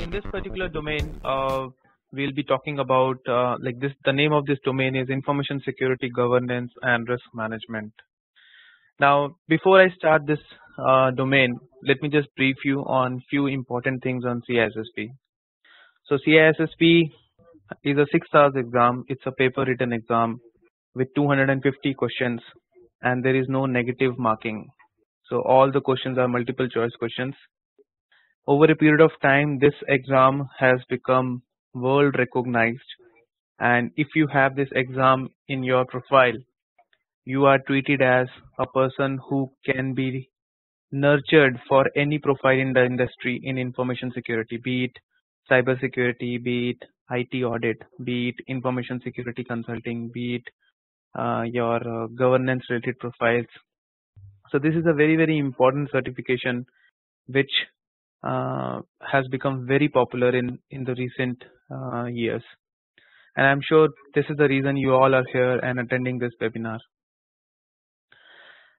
in this particular domain, we'll be talking about like this. The name of this domain is Information Security Governance and Risk Management. Now, before I start this domain, let me just brief you on few important things on CISSP. So CISSP is a 6 hours exam. It's a paper written exam with 250 questions, and there is no negative marking. So all the questions are multiple choice questions. Over a period of time, this exam has become world recognized, and if you have this exam in your profile, you are treated as a person who can be nurtured for any profile in the industry in information security, be it cyber security, be it IT audit, be it information security consulting, be it your governance related profiles. So this is a very important certification which has become very popular in the recent years, and I'm sure this is the reason you all are here and attending this webinar.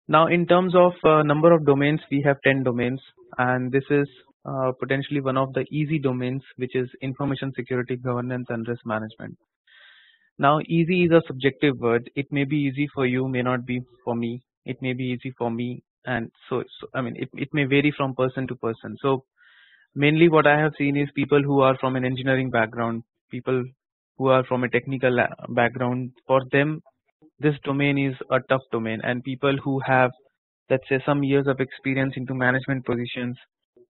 Now, in terms of number of domains, we have 10 domains, and this is potentially one of the easy domains, which is information security governance and risk management. Now, easy is a subjective word. It may be easy for you, may not be for me. It may be easy for me, and so I mean it may vary from person to person. So mainly what I have seen is people who are from an engineering background, people who are from a technical background, for them this domain is a tough domain, and people who have, let's say, some years of experience into management positions,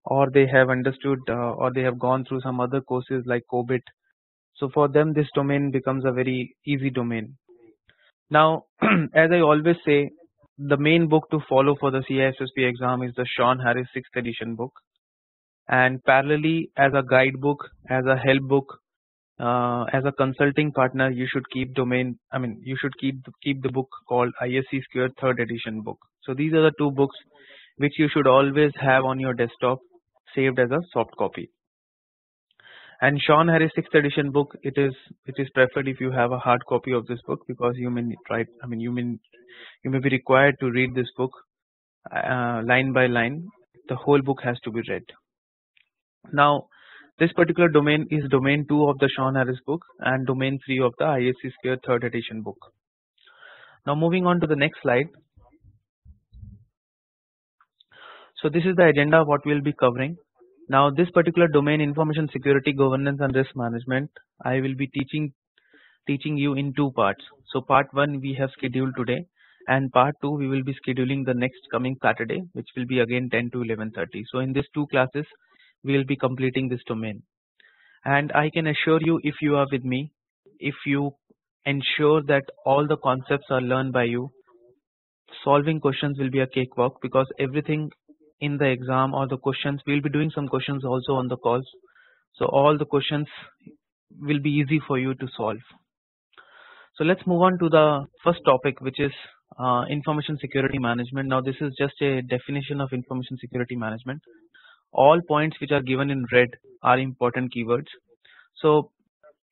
or they have understood or they have gone through some other courses like COBIT, so for them this domain becomes a very easy domain. Now, as I always say, the main book to follow for the CISSP exam is the Sean Harris 6th edition book, and parallelly, as a guidebook, as a help book, as a consulting partner, you should keep you should keep the book called ISC Square 3rd edition book. So these are the two books which you should always have on your desktop, saved as a soft copy. And Sean Harris 6th edition book, it is preferred if you have a hard copy of this book, because you may you may be required to read this book line by line. The whole book has to be read. Now, this particular domain is domain 2 of the Sean Harris book and domain 3 of the ISC Square 3rd edition book. Now, moving on to the next slide. So this is the agenda of what we will be covering. Now, this particular domain, information security governance and risk management, I will be teaching you in two parts. So part 1 we have scheduled today, and part 2 we will be scheduling the next coming Saturday, which will be again 10 to 11:30. So in these two classes we will be completing this domain, and I can assure you, if you are with me, if you ensure that all the concepts are learned by you, solving questions will be a cakewalk, because everything in the exam or the questions, we will be doing some questions also on the calls, so all the questions will be easy for you to solve. So let's move on to the first topic, which is information security management. Now, this is just a definition of information security management. All points which are given in red are important keywords. So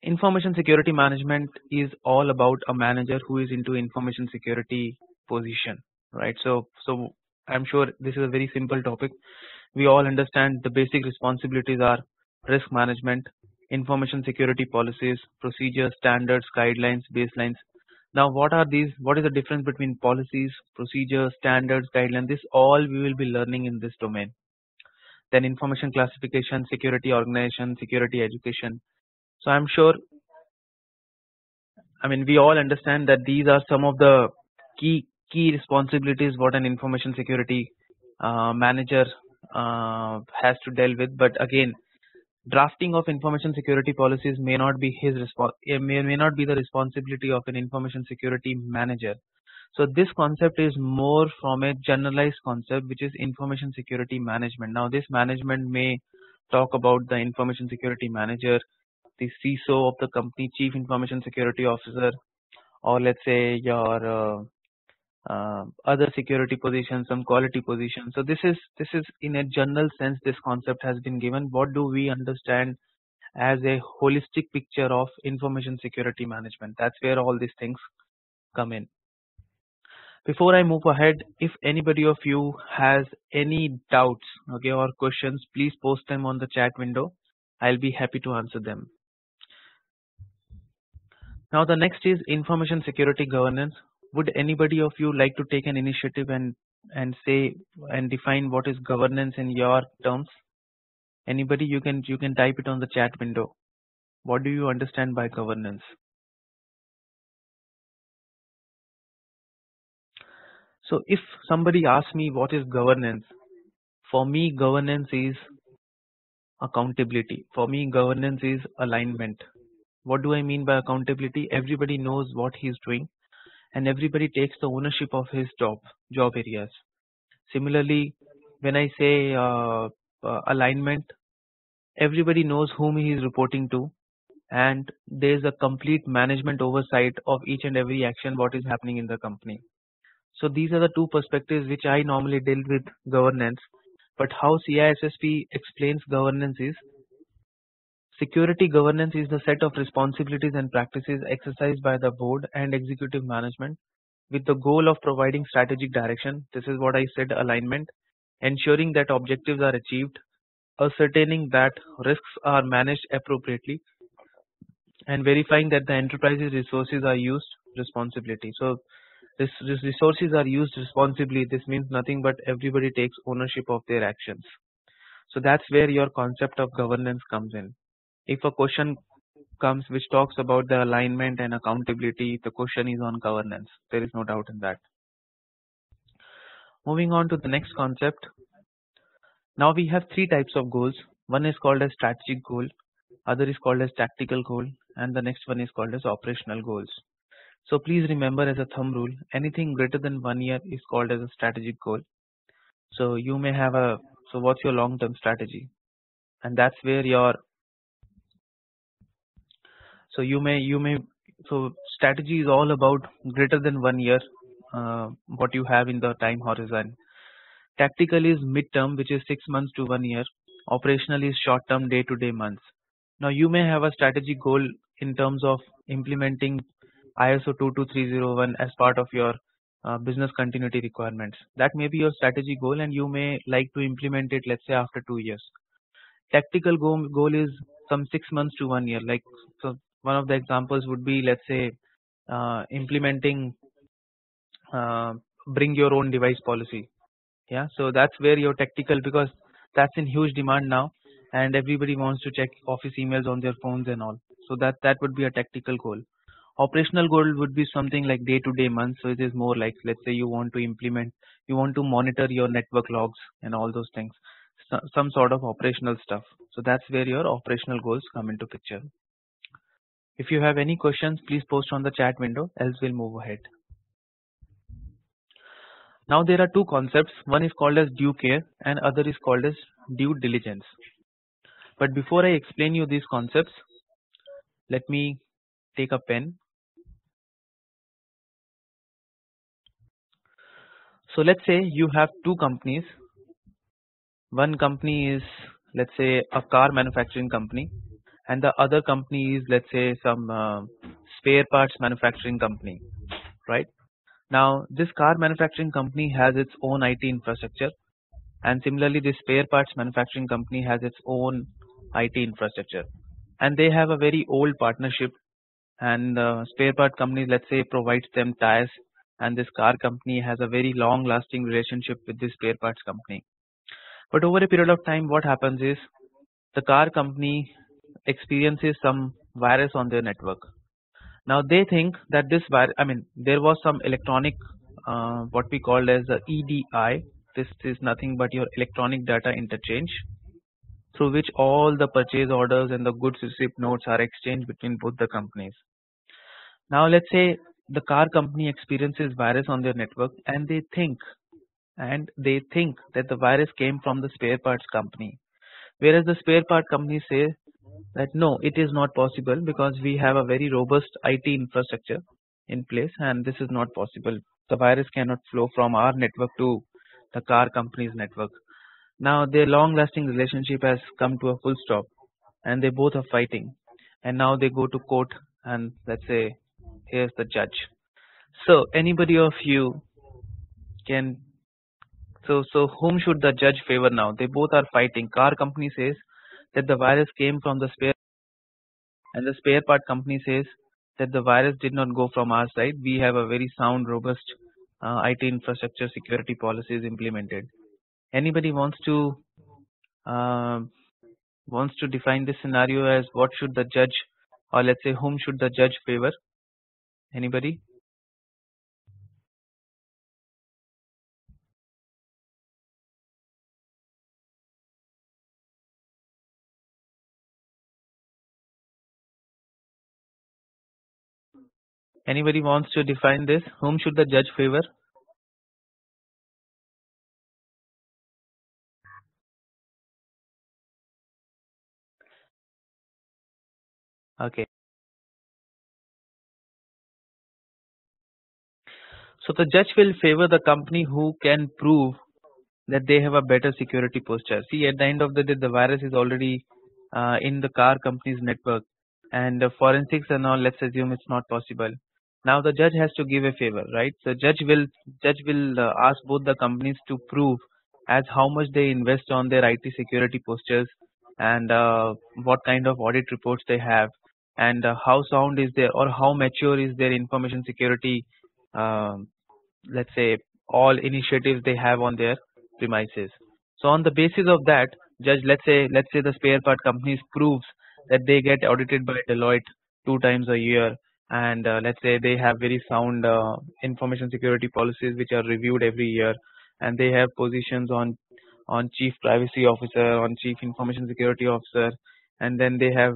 information security management is all about a manager who is into information security position, right? So I'm sure this is a very simple topic. We all understand the basic responsibilities are risk management, information security policies, procedures, standards, guidelines, baselines. Now, what are these? What is the difference between policies, procedures, standards, guidelines? This all we will be learning in this domain. Then information classification, security organization, security education. So I'm sure, we all understand that these are some of the key responsibilities what an information security manager has to deal with. But again, drafting of information security policies may not be may not be the responsibility of an information security manager. So this concept is more from a generalized concept, which is information security management. Now, this management may talk about the information security manager, the CISO of the company, chief information security officer, or let's say your other security positions, some quality positions. So this is in a general sense, this concept has been given. What do we understand as a holistic picture of information security management? That's where all these things come in. Before I move ahead, if anybody of you has any doubts, okay, or questions, please post them on the chat window. I'll be happy to answer them. Now the next is information security governance. Would anybody of you like to take an initiative and say and define what is governance in your terms? Anybody, you can type it on the chat window. What do you understand by governance? So if somebody asks me what is governance, for me governance is accountability. For me governance is alignment. What do I mean by accountability? Everybody knows what he's doing and everybody takes the ownership of his job areas. Similarly, when I say alignment, everybody knows whom he is reporting to and there is a complete management oversight of each and every action what is happening in the company. So these are the two perspectives which I normally deal with governance. But how CISSP explains governance is, security governance is the set of responsibilities and practices exercised by the board and executive management with the goal of providing strategic direction. This is what I said, alignment, ensuring that objectives are achieved, ascertaining that risks are managed appropriately, and verifying that the enterprise's resources are used responsibly. So this resources are used responsibly. This means nothing but everybody takes ownership of their actions. So that's where your concept of governance comes in. If a question comes which talks about the alignment and accountability, the question is on governance. There is no doubt in that. Moving on to the next concept. Now we have three types of goals. One is called as strategic goal, other is called as tactical goal, and the next one is called as operational goals. So please remember as a thumb rule, anything greater than 1 year is called as a strategic goal. So you may have so what's your long-term strategy? And that's where your, so so strategy is all about greater than 1 year, what you have in the time horizon. Tactical is mid-term, which is 6 months to 1 year. Operational is short-term, day-to-day months. Now you may have a strategic goal in terms of implementing ISO 22301 as part of your business continuity requirements. That may be your strategy goal and you may like to implement it, let's say after 2 years. Tactical goal is some 6 months to 1 year. Like, so one of the examples would be, let's say, implementing bring your own device policy. Yeah, so that's where your tactical, because that's in huge demand now and everybody wants to check office emails on their phones and all. So that would be a tactical goal. Operational goal would be something like day-to-day months. So it is more like, let's say you want to implement, you want to monitor your network logs and all those things, some sort of operational stuff. So that's where your operational goals come into picture. If you have any questions, please post on the chat window, else we'll move ahead. Now there are two concepts. One is called as due care and other is called as due diligence. But before I explain you these concepts, let me take a pen. So let's say you have two companies. One company is, let's say, a car manufacturing company and the other company is, let's say, some spare parts manufacturing company, right? Now this car manufacturing company has its own IT infrastructure and similarly this spare parts manufacturing company has its own IT infrastructure and they have a very old partnership, and spare part company, let's say, provides them tires and this car company has a very long lasting relationship with this spare parts company. But over a period of time what happens is the car company experiences some virus on their network. Now they think that this virus, there was some electronic what we call as the EDI. This is nothing but your electronic data interchange, through which all the purchase orders and the goods receipt notes are exchanged between both the companies. Now let's say the car company experiences virus on their network and they think that the virus came from the spare parts company, whereas the spare part company says that no, it is not possible because we have a very robust IT infrastructure in place and this is not possible. The virus cannot flow from our network to the car company's network. Now their long lasting relationship has come to a full stop and they both are fighting and now they go to court and let's say here's the judge. So anybody of you can, so whom should the judge favor now? They both are fighting. Car company says that the virus came from the spare, and the spare part company says that the virus did not go from our side. We have a very sound, robust IT infrastructure security policies implemented. Anybody uh, wants to define this scenario as what should the judge, or let's say whom should the judge favor? Anybody? Anybody wants to define this? Whom should the judge favor? Okay. So the judge will favor the company who can prove that they have a better security posture. See, at the end of the day, the virus is already in the car company's network, and forensics and all. Let's assume it's not possible. Now the judge has to give a favor, right? So judge will ask both the companies to prove as how much they invest on their IT security postures, and what kind of audit reports they have, and how sound is their, or how mature is their information security, um let's say, all initiatives they have on their premises. So on the basis of that, judge, let's say the spare part companies proves that they get audited by Deloitte 2 times a year, and let's say they have very sound information security policies which are reviewed every year, and they have positions on chief privacy officer, on chief information security officer, and then they have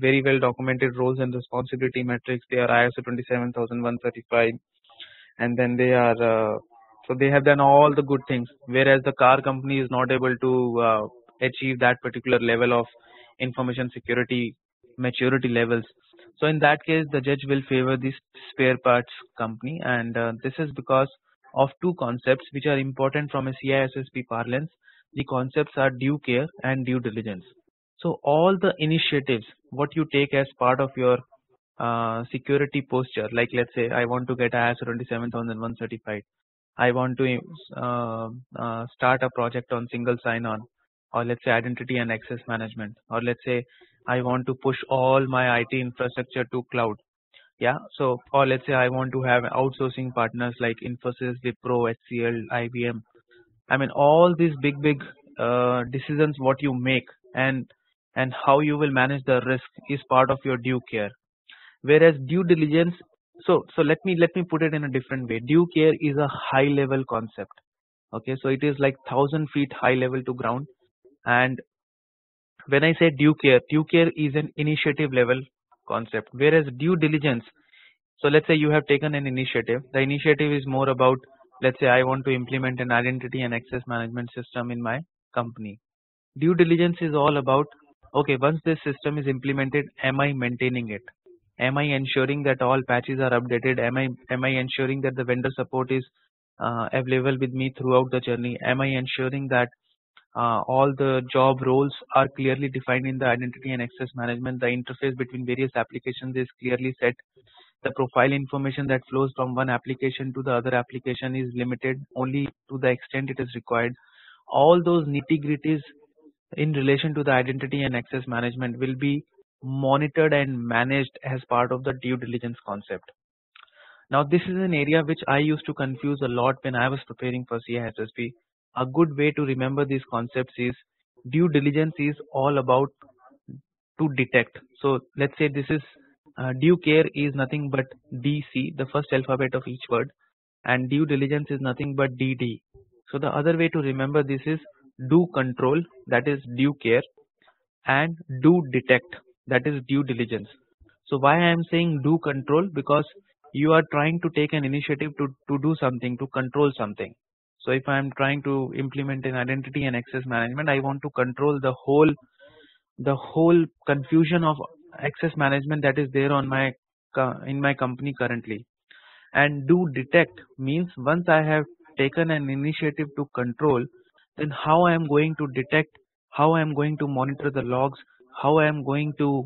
very well documented roles and responsibility metrics. They are ISO 27135, and then they are so they have done all the good things, whereas the car company is not able to achieve that particular level of information security maturity levels. So in that case, the judge will favor this spare parts company, and this is because of two concepts which are important from a CISSP parlance. The concepts are due care and due diligence. So all the initiatives what you take as part of your security posture, like let's say I want to get ISO 27001 certified, I want to start a project on single sign-on, or let's say identity and access management, or let's say I want to push all my IT infrastructure to cloud. Yeah, so, or let's say I want to have outsourcing partners like Infosys, Wipro, HCL, IBM. I mean, all these big decisions what you make, and how you will manage the risk is part of your due care. Whereas due diligence, so let me put it in a different way. Due care is a high level concept. Okay, so it is like 1,000 feet high level to ground. And when I say due care is an initiative level concept, whereas due diligence, so let's say you have taken an initiative. The initiative is more about, let's say I want to implement an identity and access management system in my company. Due diligence is all about, okay, once this system is implemented, am I maintaining it? Am I ensuring that all patches are updated? Am I ensuring that the vendor support is available with me throughout the journey? Am I ensuring that all the job roles are clearly defined in the identity and access management? The interface between various applications is clearly set. The profile information that flows from one application to the other application is limited only to the extent it is required. All those nitty-gritties in relation to the identity and access management will be monitored and managed as part of the due diligence concept. Now, this is an area which I used to confuse a lot when I was preparing for CISSP. A good way to remember these concepts is due diligence is all about to detect. So let's say this is due care is nothing but DC, the first alphabet of each word, and due diligence is nothing but DD. So the other way to remember this is do control, that is due care, and do detect, that is due diligence. So why I am saying do control? Because you are trying to take an initiative to do something, to control something. So if I am trying to implement an identity and access management, I want to control the whole confusion of access management that is there on my in my company currently. And do detect means once I have taken an initiative to control, then how I am going to detect, how I am going to monitor the logs, how I am going to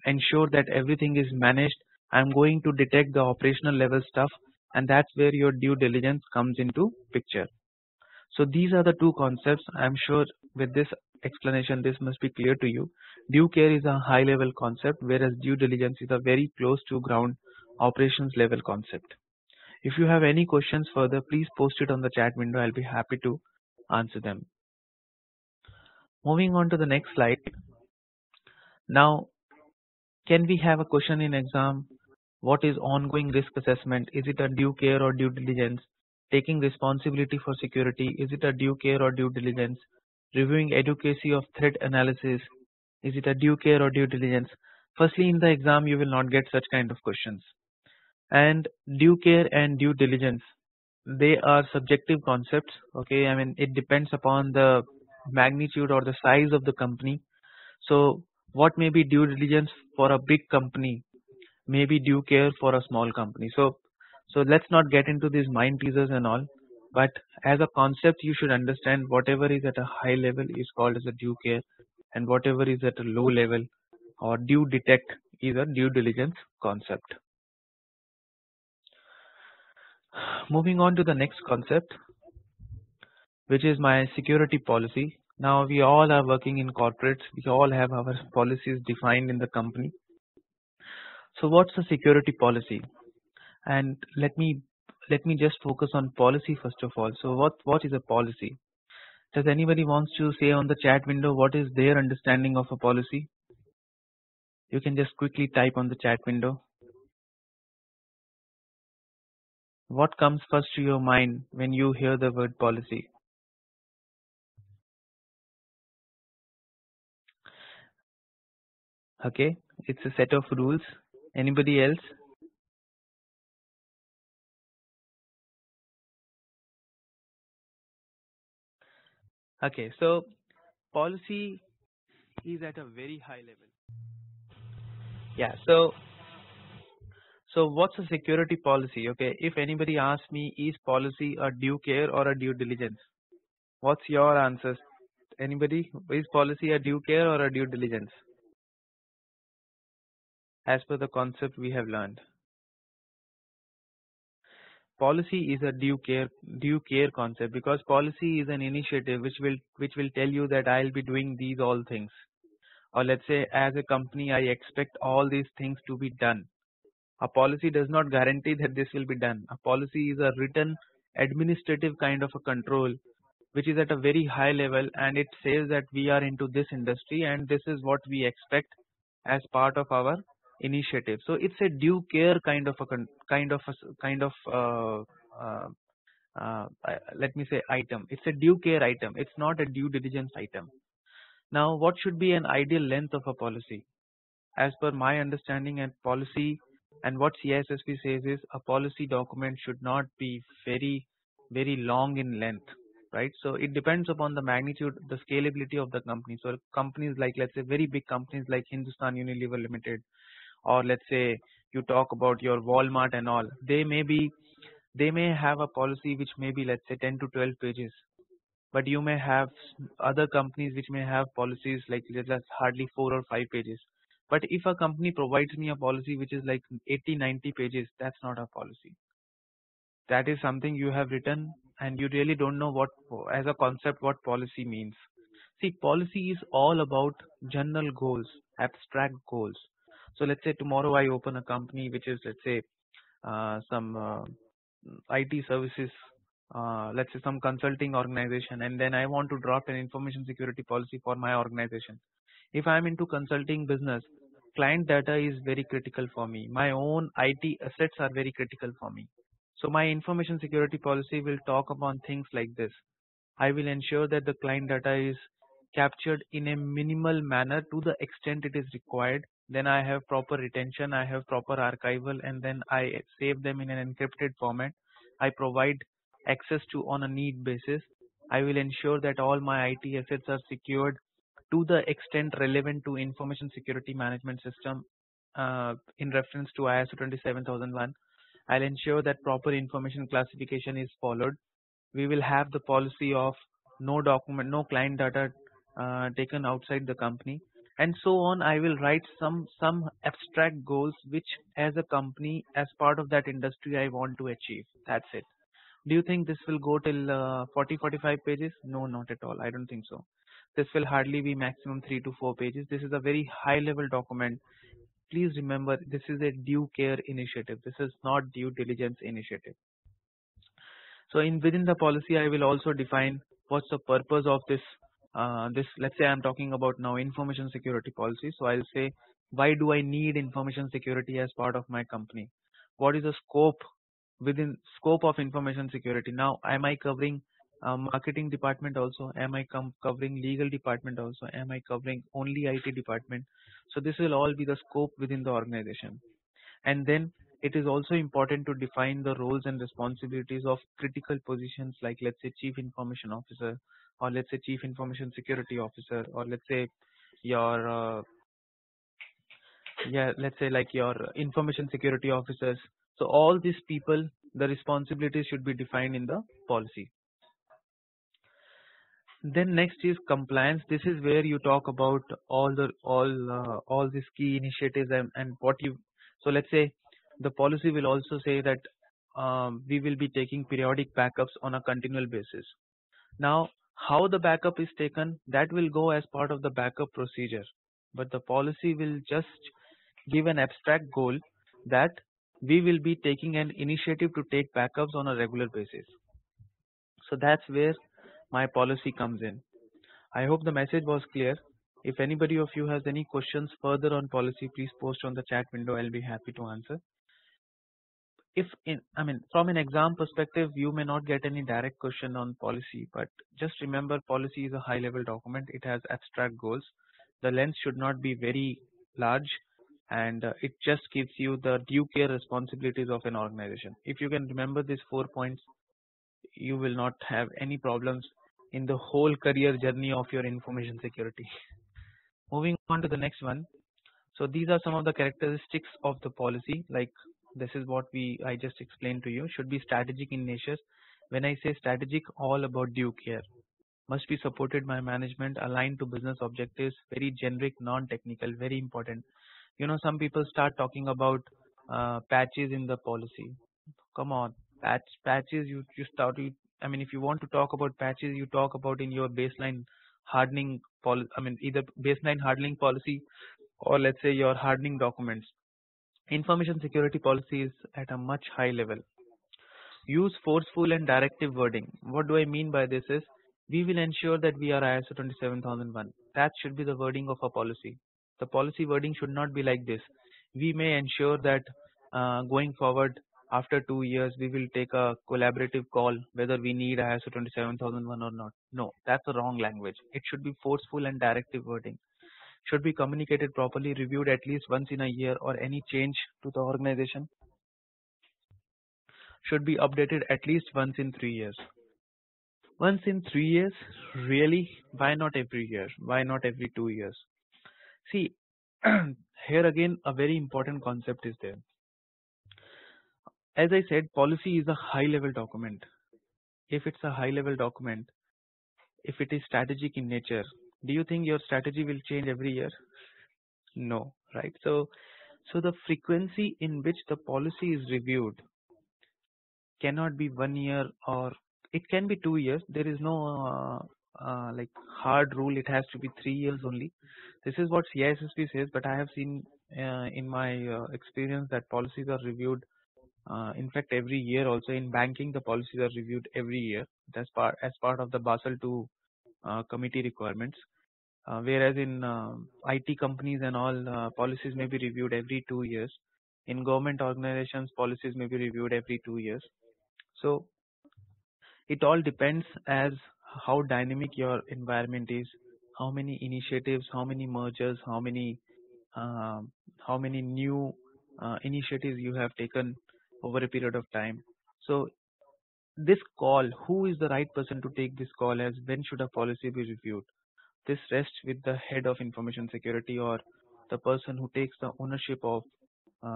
ensure that everything is managed. I am going to detect the operational level stuff, and that's where your due diligence comes into picture. So these are the two concepts. I'm sure with this explanation, this must be clear to you. Due care is a high level concept, whereas due diligence is a very close to ground operations level concept. If you have any questions further, please post it on the chat window. I'll be happy to answer them. Moving on to the next slide. Now, can we have a question in exam? What is ongoing risk assessment? Is it a due care or due diligence? Taking responsibility for security, is it a due care or due diligence? Reviewing adequacy of threat analysis, is it a due care or due diligence? Firstly, in the exam, you will not get such kind of questions. And due care and due diligence, they are subjective concepts. Okay, I mean, it depends upon the magnitude or the size of the company. So what may be due diligence for a big company may be due care for a small company. So let's not get into these mind teasers and all, but as a concept you should understand whatever is at a high level is called as a due care, and whatever is at a low level or due detect is a due diligence concept. Moving on to the next concept, which is my security policy. Now we all are working in corporates, we all have our policies defined in the company. So what's the security policy? And let me just focus on policy first of all. So what is a policy? Does anybody wants to say on the chat window what is their understanding of a policy? You can just quickly type on the chat window. What comes first to your mind when you hear the word policy? Okay, it's a set of rules. Anybody else? Okay, so policy is at a very high level. Yeah, so what's a security policy? Okay, if anybody asks me, is policy a due care or a due diligence? What's your answers? Anybody? Is policy a due care or a due diligence? As per the concept we have learned, policy is a due care concept, because policy is an initiative which will tell you that I'll be doing these all things, or let's say as a company I expect all these things to be done. A policy does not guarantee that this will be done. A policy is a written administrative kind of a control which is at a very high level, and it says that we are into this industry and this is what we expect as part of our initiative. So it's a due care kind of let me say item. It's a due care item. It's not a due diligence item. Now, what should be an ideal length of a policy? As per my understanding and policy, and what CISSP says is a policy document should not be very long in length, right? So it depends upon the magnitude, the scalability of the company. So companies like, let's say, very big companies like Hindustan Unilever Limited, or let's say you talk about your Walmart and all, they may have a policy which may be, let's say, 10 to 12 pages, but you may have other companies which may have policies like just hardly 4 or 5 pages. But if a company provides me a policy which is like 80-90 pages, that's not a policy. That is something you have written and you really don't know what, as a concept, what policy means. See, policy is all about general goals, abstract goals. So let's say tomorrow I open a company which is, let's say, some IT services, let's say some consulting organization, and then I want to draft an information security policy for my organization. If I am into consulting business, client data is very critical for me. My own IT assets are very critical for me. So my information security policy will talk upon things like this. I will ensure that the client data is captured in a minimal manner to the extent it is required. Then I have proper retention, I have proper archival, and then I save them in an encrypted format. I provide access to on a need basis. I will ensure that all my IT assets are secured to the extent relevant to information security management system in reference to ISO 27001. I'll ensure that proper information classification is followed. We will have the policy of no client data taken outside the company, and so on. I will write some abstract goals which, as a company, as part of that industry, I want to achieve. That's it. Do you think this will go till 40-45 pages? No, not at all. I don't think so. This will hardly be maximum 3 to 4 pages. This is a very high level document. Please remember, this is a due care initiative. This is not due diligence initiative. So in within the policy, I will also define what's the purpose of this. Let's say I'm talking about now information security policy. So I'll say, why do I need information security as part of my company? What is the scope within scope of information security? Now, am I covering marketing department also? Am I covering legal department also? Am I covering only IT department? So this will all be the scope within the organization. And then it is also important to define the roles and responsibilities of critical positions like, let's say, chief information officer, or let's say chief information security officer, or let's say your let's say like your information security officers. So all these people, the responsibilities should be defined in the policy. Then next is compliance. This is where you talk about all these key initiatives and what you. So let's say the policy will also say that we will be taking periodic backups on a continual basis. Now, how the backup is taken, that will go as part of the backup procedure, but the policy will just give an abstract goal that we will be taking an initiative to take backups on a regular basis. So that's where my policy comes in. I hope the message was clear. If anybody of you has any questions further on policy, please post on the chat window. I'll be happy to answer. From an exam perspective, you may not get any direct question on policy, but just remember, policy is a high level document. It has abstract goals. The length should not be very large, and it just gives you the due care responsibilities of an organization. If you can remember these 4 points, you will not have any problems in the whole career journey of your information security. Moving on to the next one. So these are some of the characteristics of the policy. Like, this is what I just explained to you. Should be strategic in nature. When I say strategic, all about due care. Must be supported by management, aligned to business objectives, very generic, non-technical, very important. You know, some people start talking about patches in the policy. Come on, patches. If you want to talk about patches, you talk about in your baseline hardening policy. Either baseline hardening policy, or let's say your hardening documents. Information security policy is at a much high level. Use forceful and directive wording. What do I mean by this is, we will ensure that we are ISO 27001. That should be the wording of a policy. The policy wording should not be like this. We may ensure that going forward, after 2 years, we will take a collaborative call whether we need ISO 27001 or not. No, that's the wrong language. It should be forceful and directive wording. Should be communicated properly, reviewed at least once in a year, or any change to the organization should be updated at least once in 3 years. Once in 3 years? Really? Why not every year? Why not every 2 years? See, here again, a very important concept is there. As I said, policy is a high level document. If it's a high level document, if it is strategic in nature, do you think your strategy will change every year? No, right? So the frequency in which the policy is reviewed cannot be 1 year, or it can be 2 years. There is no like hard rule. It has to be 3 years only. This is what CISSP says, but I have seen in my experience that policies are reviewed. In fact, every year. Also in banking, the policies are reviewed every year. That's as part of the Basel II committee requirements. Whereas in IT companies and all, policies may be reviewed every 2 years. In government organizations, policies may be reviewed every 2 years. So it all depends as how dynamic your environment is, how many initiatives, how many mergers, how many new initiatives you have taken over a period of time. So this call, who is the right person to take this call as when should a policy be reviewed? This rests with the head of information security, or the person who takes the ownership of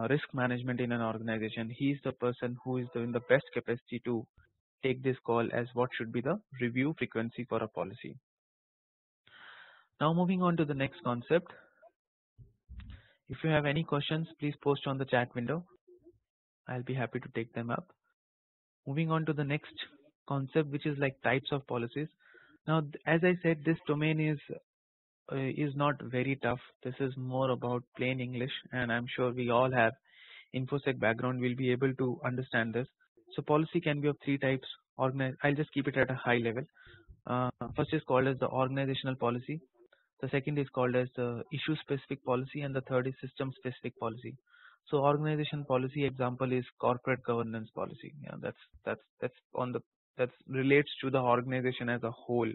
risk management in an organization. He is the person who is in the best capacity to take this call as what should be the review frequency for a policy. Now moving on to the next concept. If you have any questions, please post on the chat window. I'll be happy to take them up. Moving on to the next concept, which is like types of policies. Now, as I said, this domain is not very tough. This is more about plain English, and I'm sure we all have infosec background will be able to understand this. So policy can be of three types. I'll just keep it at a high level. First is called as the organizational policy. The second is called as the issue specific policy, and the third is system specific policy. So organization policy example is corporate governance policy. Yeah, that's on the that relates to the organization as a whole.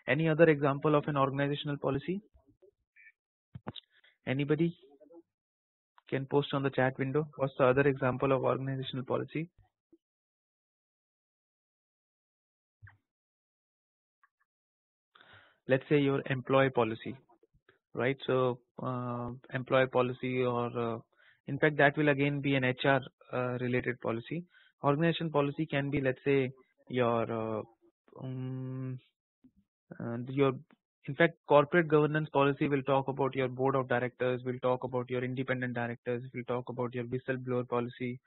Any other example of an organizational policy? Anybody can post on the chat window. What's the other example of organizational policy? Let's say your employee policy, right? So employee policy, or in fact that will again be an HR related policy. Organization policy can be, let's say, your your in fact corporate governance policy will talk about your board of directors, will talk about your independent directors, will talk about your whistleblower policy,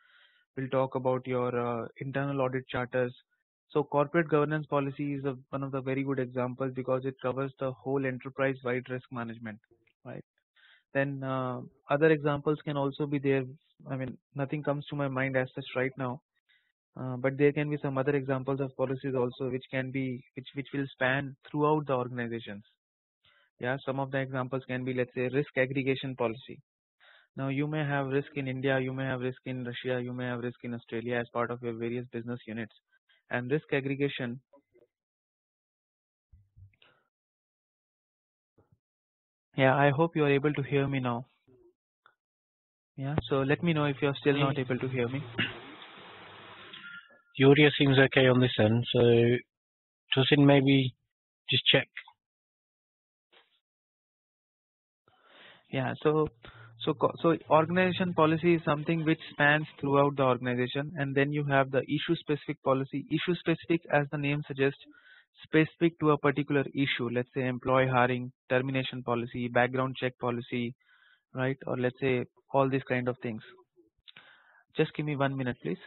will talk about your internal audit charters. So corporate governance policy is one of the very good examples because it covers the whole enterprise wide risk management, right? Then other examples can also be there. I mean, nothing comes to my mind as such right now, but there can be some other examples of policies also which can be which will span throughout the organizations. Yeah, some of the examples can be, let's say, risk aggregation policy. Now you may have risk in India, you may have risk in Russia, you may have risk in Australia as part of your various business units. And risk aggregation, yeah, I hope you are able to hear me now. Yeah, so let me know if you are still not able to hear me. The audio seems okay on this end, so Tosin, maybe just check. Yeah, so organization policy is something which spans throughout the organization, and then you have the issue specific policy. Issue specific, as the name suggests, specific to a particular issue. Let's say employee hiring, termination policy, background check policy, right? Or let's say all these kind of things. Just give me 1 minute, please.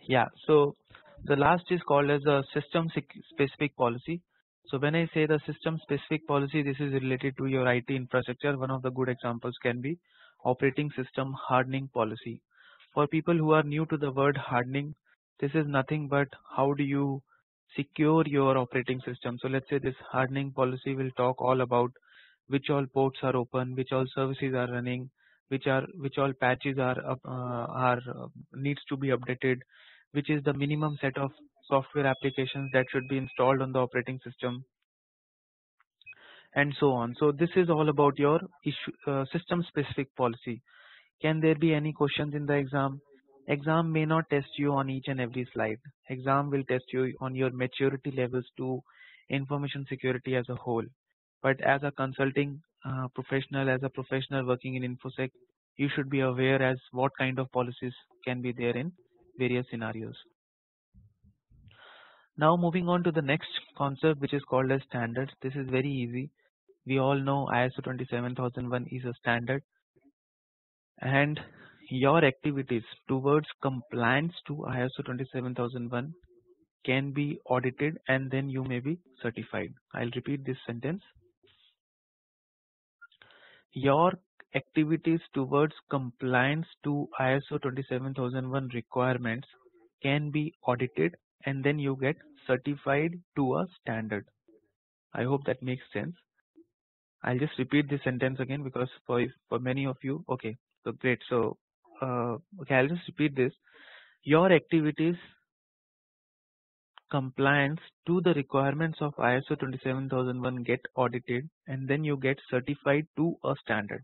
Yeah, so the last is called as a system specific policy. So when I say the system specific policy, this is related to your IT infrastructure. One of the good examples can be operating system hardening policy. For people who are new to the word hardening, this is nothing but how do you secure your operating system. So let's say this hardening policy will talk all about which all ports are open, which all services are running, which all patches are needs to be updated, which is the minimum set of software applications that should be installed on the operating system, and so on. So this is all about your system specific policy. Can there be any questions in the exam? Exam may not test you on each and every slide. Exam will test you on your maturity levels to information security as a whole. But as a consulting professional, as a professional working in infosec, you should be aware as what kind of policies can be there in various scenarios. Now moving on to the next concept, which is called as standards. This is very easy. We all know ISO 27001 is a standard, and your activities towards compliance to ISO 27001 can be audited, and then you may be certified. I'll repeat this sentence. Your activities towards compliance to ISO 27001 requirements can be audited, and then you get certified to a standard. I hope that makes sense. I'll just repeat this sentence again because for many of you, okay, so great. So okay, I'll just repeat this. Your activities compliance to the requirements of ISO 27001 get audited, and then you get certified to a standard.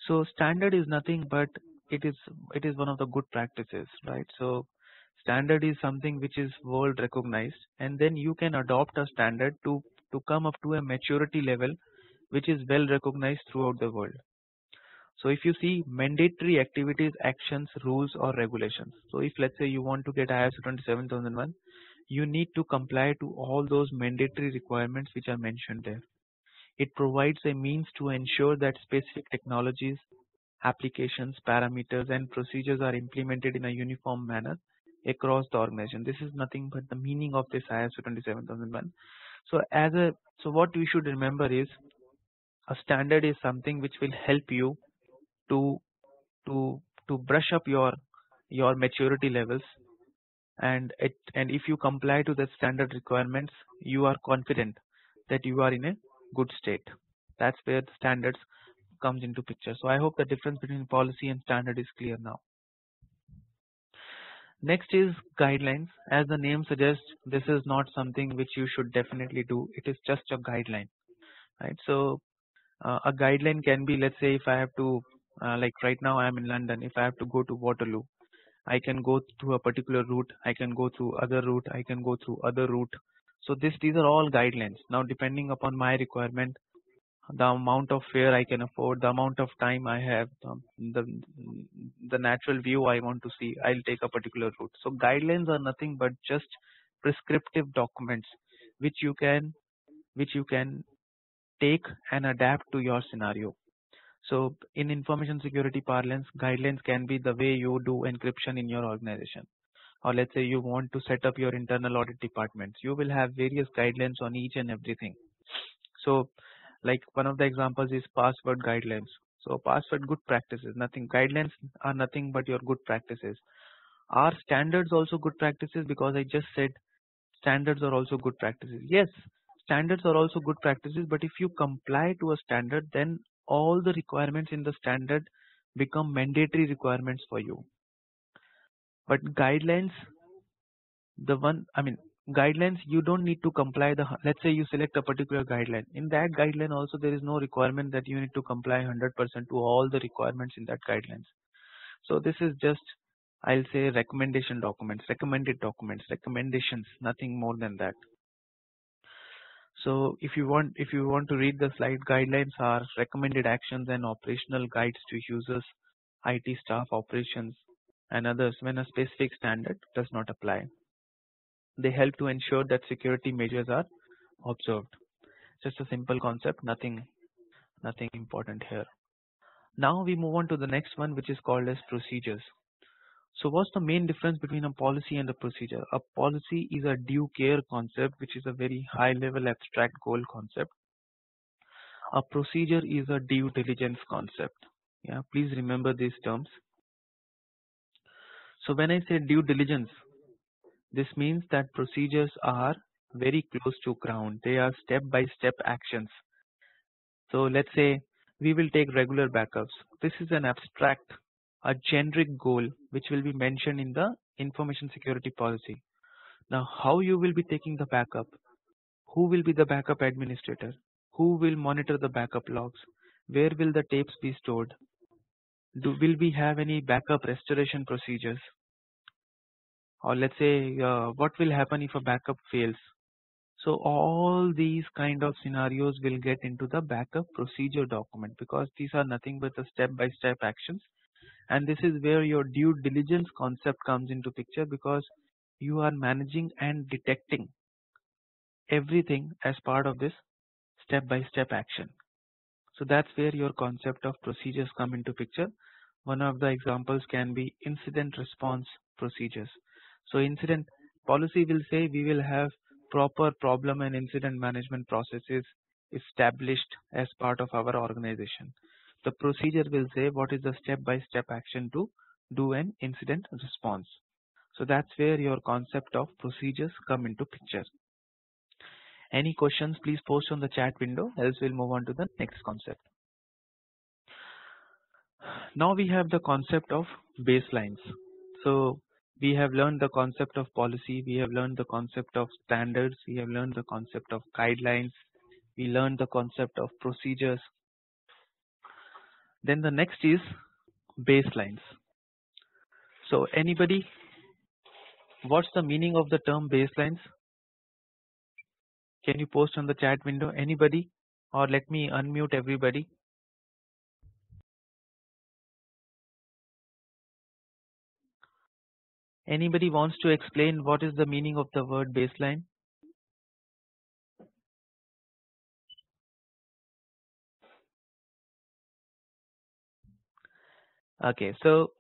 So standard is nothing but it is one of the good practices, right? So standard is something which is world recognized, and then you can adopt a standard to come up to a maturity level which is well recognized throughout the world. So if you see mandatory activities, actions, rules or regulations. So if let's say you want to get ISO 27001, you need to comply to all those mandatory requirements which are mentioned there. It provides a means to ensure that specific technologies, applications, parameters and procedures are implemented in a uniform manner across the organization. This is nothing but the meaning of this ISO 27001. So what we should remember is a standard is something which will help you to to to brush up your maturity levels, and if you comply to the standard requirements, you are confident that you are in a good state. That's where the standards comes into picture. So I hope the difference between policy and standard is clear now. Next is guidelines. As the name suggests, this is not something which you should definitely do. It is just a guideline, right? So a guideline can be, let's say if I have to like right now I am in London, if I have to go to Waterloo, I can go through a particular route, I can go through other route, I can go through other route. So these are all guidelines. Now depending upon my requirement, the amount of fare I can afford, the amount of time I have, the natural view I want to see, I'll take a particular route. So guidelines are nothing but just prescriptive documents which you can take and adapt to your scenario. So in information security parlance, guidelines can be the way you do encryption in your organization. Or let's say you want to set up your internal audit departments. You will have various guidelines on each and everything. So like one of the examples is password guidelines. So password good practices, nothing. Guidelines are nothing but your good practices. Are standards also good practices? Because I just said standards are also good practices. Yes, standards are also good practices, but if you comply to a standard, then all the requirements in the standard become mandatory requirements for you. But guidelines, guidelines, you don't need to comply let's say you select a particular guideline. In that guideline also there is no requirement that you need to comply 100% to all the requirements in that guidelines. So this is just, I'll say, recommendation documents, recommended documents, recommendations, nothing more than that. So if you want to read the slide, guidelines are recommended actions and operational guides to users, IT staff, operations and others when a specific standard does not apply. They help to ensure that security measures are observed. Just a simple concept, nothing important here. Now we move on to the next one, which is called as procedures. So what's the main difference between a policy and a procedure? A policy is a due care concept, which is a very high level abstract goal concept. A procedure is a due diligence concept. Yeah, please remember these terms. So when I say due diligence, this means that procedures are very close to ground. They are step-by-step actions. So let's say we will take regular backups. This is an abstract, a generic goal which will be mentioned in the information security policy. Now how you will be taking the backup? Who will be the backup administrator? Who will monitor the backup logs? Where will the tapes be stored? Will we have any backup restoration procedures? Or let's say what will happen if a backup fails? So all these kind of scenarios will get into the backup procedure document, because these are nothing but the step-by-step actions, and this is where your due diligence concept comes into picture, because you are managing and detecting everything as part of this step-by-step action. So that's where your concept of procedures come into picture. One of the examples can be incident response procedures. So incident policy will say we will have proper problem and incident management processes established as part of our organization. The procedure will say what is the step-by-step action to do an incident response. So that's where your concept of procedures come into picture. Any questions, please post on the chat window, else we'll move on to the next concept. Now we have the concept of baselines. So we have learned the concept of policy, we have learned the concept of standards, we have learned the concept of guidelines, we learned the concept of procedures. Then the next is baselines. So anybody, what's the meaning of the term baselines? Can you post on the chat window? Anybody? Or let me unmute everybody. Anybody wants to explain what is the meaning of the word baseline? Okay, so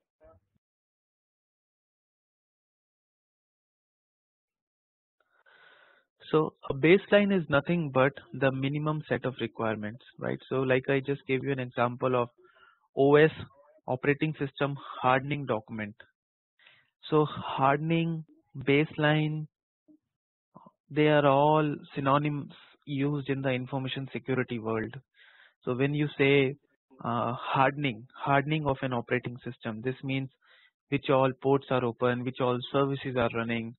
a baseline is nothing but the minimum set of requirements, right? So like I just gave you an example of OS, operating system hardening document. So hardening, baseline, they are all synonyms used in the information security world. So when you say hardening of an operating system, this means which all ports are open, which all services are running,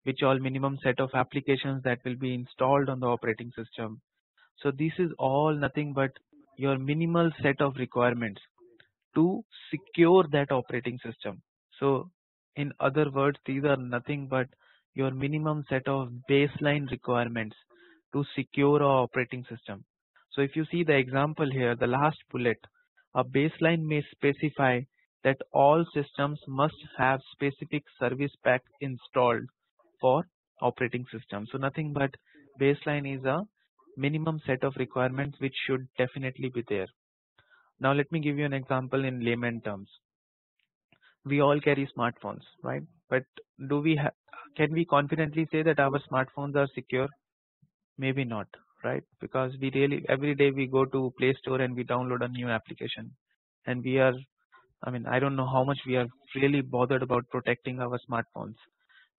which all minimum set of applications that will be installed on the operating system. So this is all nothing but your minimal set of requirements to secure that operating system. So in other words, these are nothing but your minimum set of baseline requirements to secure our operating system. So if you see the example here, the last bullet, a baseline may specify that all systems must have specific service pack installed for operating system. So nothing but baseline is a minimum set of requirements which should definitely be there. Now let me give you an example in layman terms. We all carry smartphones, right? But do we can we confidently say that our smartphones are secure? Maybe not, right? Because we really every day we go to Play Store and we download a new application, and we are, I mean, I don't know how much we are really bothered about protecting our smartphones.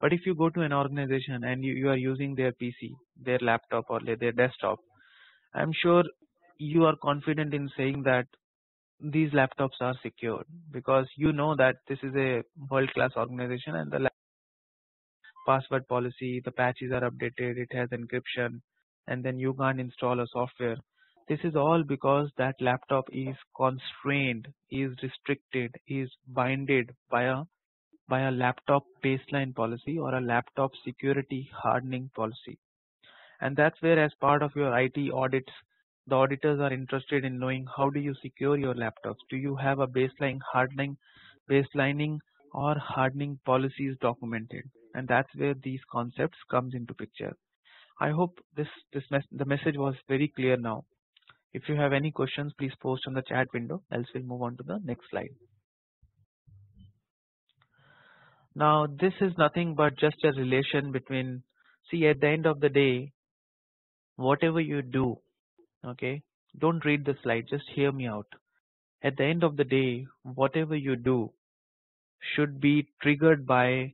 But if you go to an organization and you are using their PC, their laptop or their desktop, I'm sure you are confident in saying that these laptops are secured because you know that this is a world-class organization and the password policy, the patches are updated, it has encryption, and then you can't install a software. This is all because that laptop is constrained, is restricted, is binded by a laptop baseline policy or a laptop security hardening policy. And that's where, as part of your IT audits, the auditors are interested in knowing how do you secure your laptops. Do you have a baselining or hardening policies documented? And that's where these concepts comes into picture. I hope the message was very clear now. If you have any questions, please post on the chat window. Else we'll move on to the next slide. Now this is nothing but just a relation between. See, at the end of the day, whatever you do, okay, don't read the slide, just hear me out. At the end of the day, whatever you do should be triggered by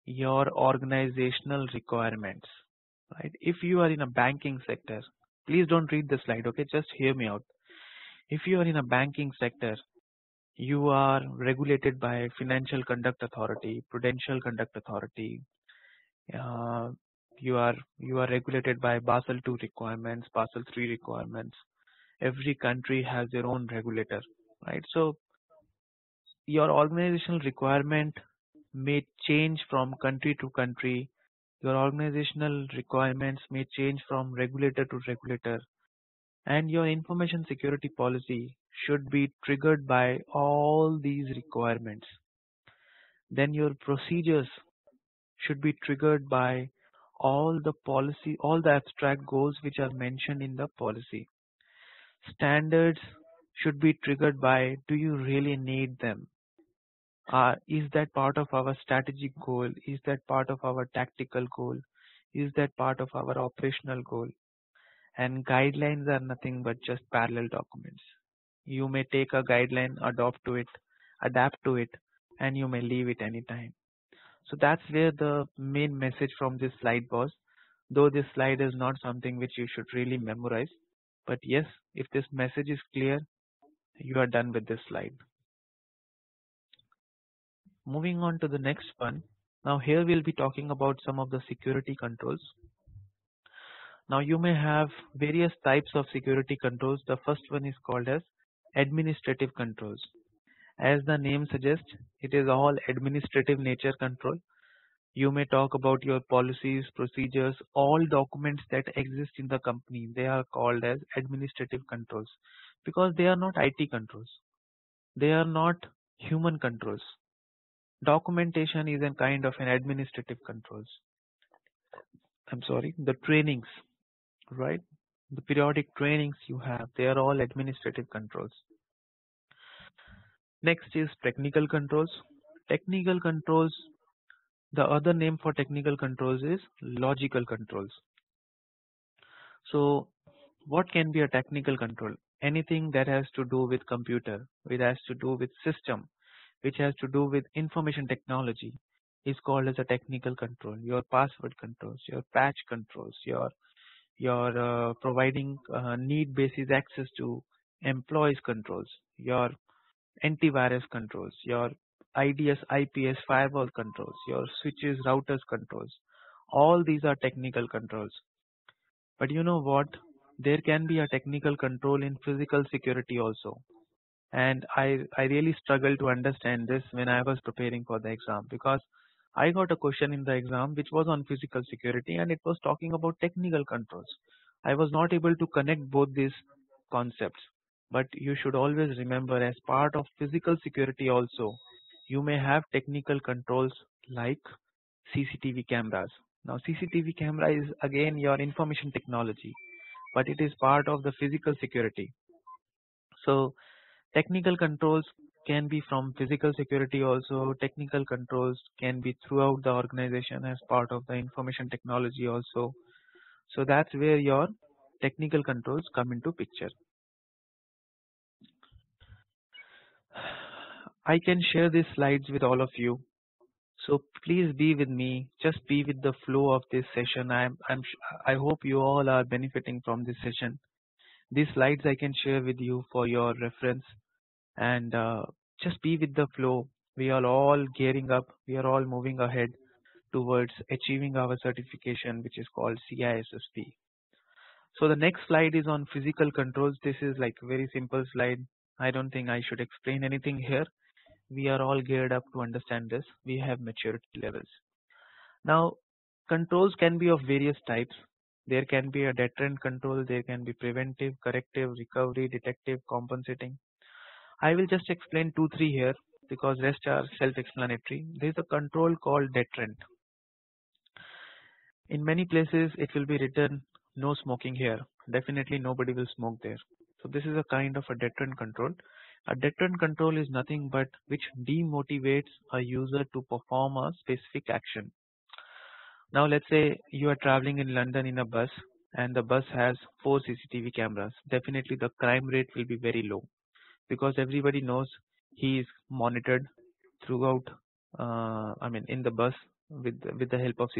your organizational requirements, right? If you are in a banking sector, please don't read the slide, okay, just hear me out. If you are in a banking sector, you are regulated by Financial Conduct Authority, Prudential Conduct Authority. uh, you are regulated by Basel II requirements, Basel III requirements. Every country has their own regulator, right? So your organizational requirement may change from country to country. Your organizational requirements may change from regulator to regulator, and your information security policy should be triggered by all these requirements. Then your procedures should be triggered by all the abstract goals which are mentioned in the policy. Standards should be triggered by, do you really need them? Is that part of our strategic goal? Is that part of our tactical goal? Is that part of our operational goal? And guidelines are nothing but just parallel documents. You may take a guideline, adapt to it, and you may leave it anytime. So that's where the main message from this slide was. Though this slide is not something which you should really memorize, but yes, if this message is clear, you are done with this slide. Moving on to the next one. Now here we'll be talking about some of the security controls. Now you may have various types of security controls. The first one is called as administrative controls. As the name suggests, it is all administrative nature control. You may talk about your policies, procedures, all documents that exist in the company. They are called as administrative controls because they are not IT controls. They are not human controls. Documentation is a kind of an administrative controls. The trainings, right? The periodic trainings you have, they are all administrative controls. Next is technical controls. Technical controls, the other name for technical controls is logical controls. So what can be a technical control? Anything that has to do with computer, it has to do with system, which has to do with information technology is called as a technical control. Your password controls, your patch controls, your providing need basis access to employees controls, your antivirus controls, your IDS, IPS firewall controls, your switches, routers controls. All these are technical controls. But you know what? There can be a technical control in physical security also. And I really struggled to understand this when I was preparing for the exam, because I got a question in the exam which was on physical security and it was talking about technical controls. I was not able to connect both these concepts. But you should always remember, as part of physical security also, you may have technical controls like CCTV cameras. Now CCTV camera is again your information technology, but it is part of the physical security. So technical controls can be from physical security also. Technical controls can be throughout the organization as part of the information technology also. So that's where your technical controls come into picture. I can share these slides with all of you. So please be with me. Just be with the flow of this session. I hope you all are benefiting from this session. These slides I can share with you for your reference, and just be with the flow. We are all gearing up. We are all moving ahead towards achieving our certification, which is called CISSP. So the next slide is on physical controls. This is like a very simple slide. I don't think I should explain anything here. We are all geared up to understand this. We have maturity levels. Now, controls can be of various types. There can be a deterrent control. There can be preventive, corrective, recovery, detective, compensating. I will just explain 2-3 here because rest are self-explanatory. There is a control called deterrent. In many places it will be written no smoking here. Definitely nobody will smoke there. So this is a kind of a deterrent control. A deterrent control is nothing but which demotivates a user to perform a specific action. Now let's say you are traveling in London in a bus and the bus has 4 CCTV cameras. Definitely the crime rate will be very low, because everybody knows he is monitored throughout. In the bus with the help of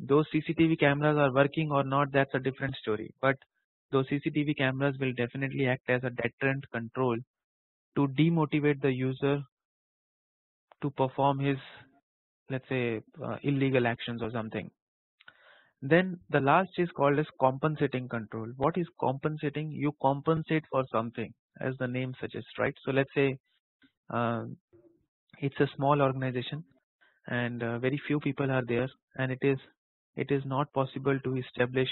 those CCTV cameras are working or not, that's a different story. But those CCTV cameras will definitely act as a deterrent control to demotivate the user to perform his, let's say, illegal actions or something. Then the last is called as compensating control. What is compensating? You compensate for something, as the name suggests, right? So let's say it's a small organization and very few people are there, and it is not possible to establish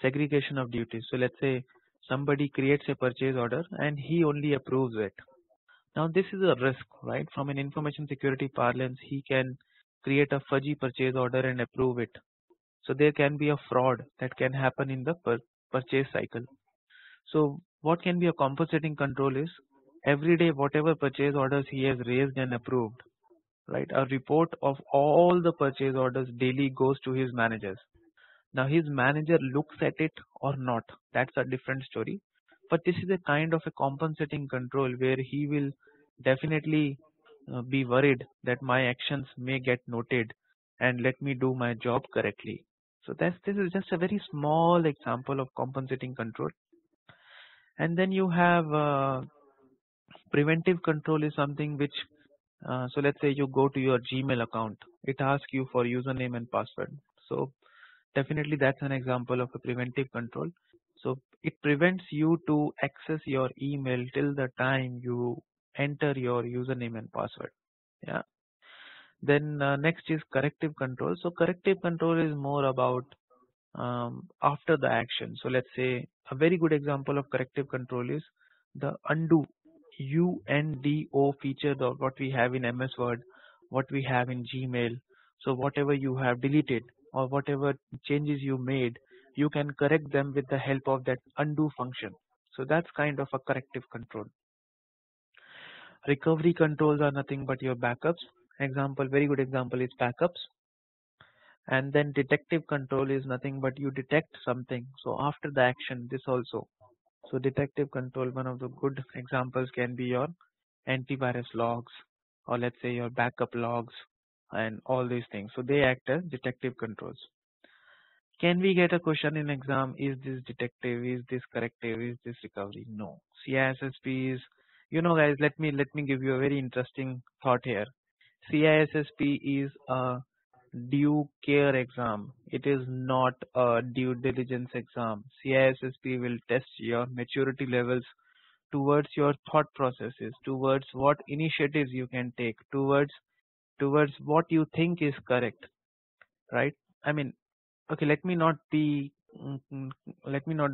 segregation of duties. So let's say somebody creates a purchase order and he only approves it. Now this is a risk, right? From an information security parlance, he can create a fudgy purchase order and approve it. So there can be a fraud that can happen in the purchase cycle. So what can be a compensating control is every day whatever purchase orders he has raised and approved, right? A report of all the purchase orders daily goes to his managers. Now his manager looks at it or not, that's a different story. But this is a kind of a compensating control where he will definitely be worried that my actions may get noted and let me do my job correctly. So this is just a very small example of compensating control. And then you have preventive control is something which so let's say you go to your Gmail account, it asks you for username and password. So definitely that's an example of a preventive control. So it prevents you to access your email till the time you enter your username and password. Yeah. Then next is corrective control. So corrective control is more about after the action. So let's say a very good example of corrective control is the undo. UNDO feature, what we have in MS Word, what we have in Gmail. So whatever you have deleted or whatever changes you made, you can correct them with the help of that undo function. So that's kind of a corrective control. Recovery controls are nothing but your backups. Example, very good example is backups. And then detective control is nothing but you detect something. So after the action, this also. So detective control, one of the good examples can be your antivirus logs, or let's say your backup logs and all these things. So they act as detective controls. Can we get a question in exam? Is this detective? Is this corrective? Is this recovery? No. CISSP is, guys, let me give you a very interesting thought here. CISSP is a due care exam. It is not a due diligence exam. CISSP will test your maturity levels towards your thought processes, towards what initiatives you can take, towards what you think is correct, right? I mean, okay, let me not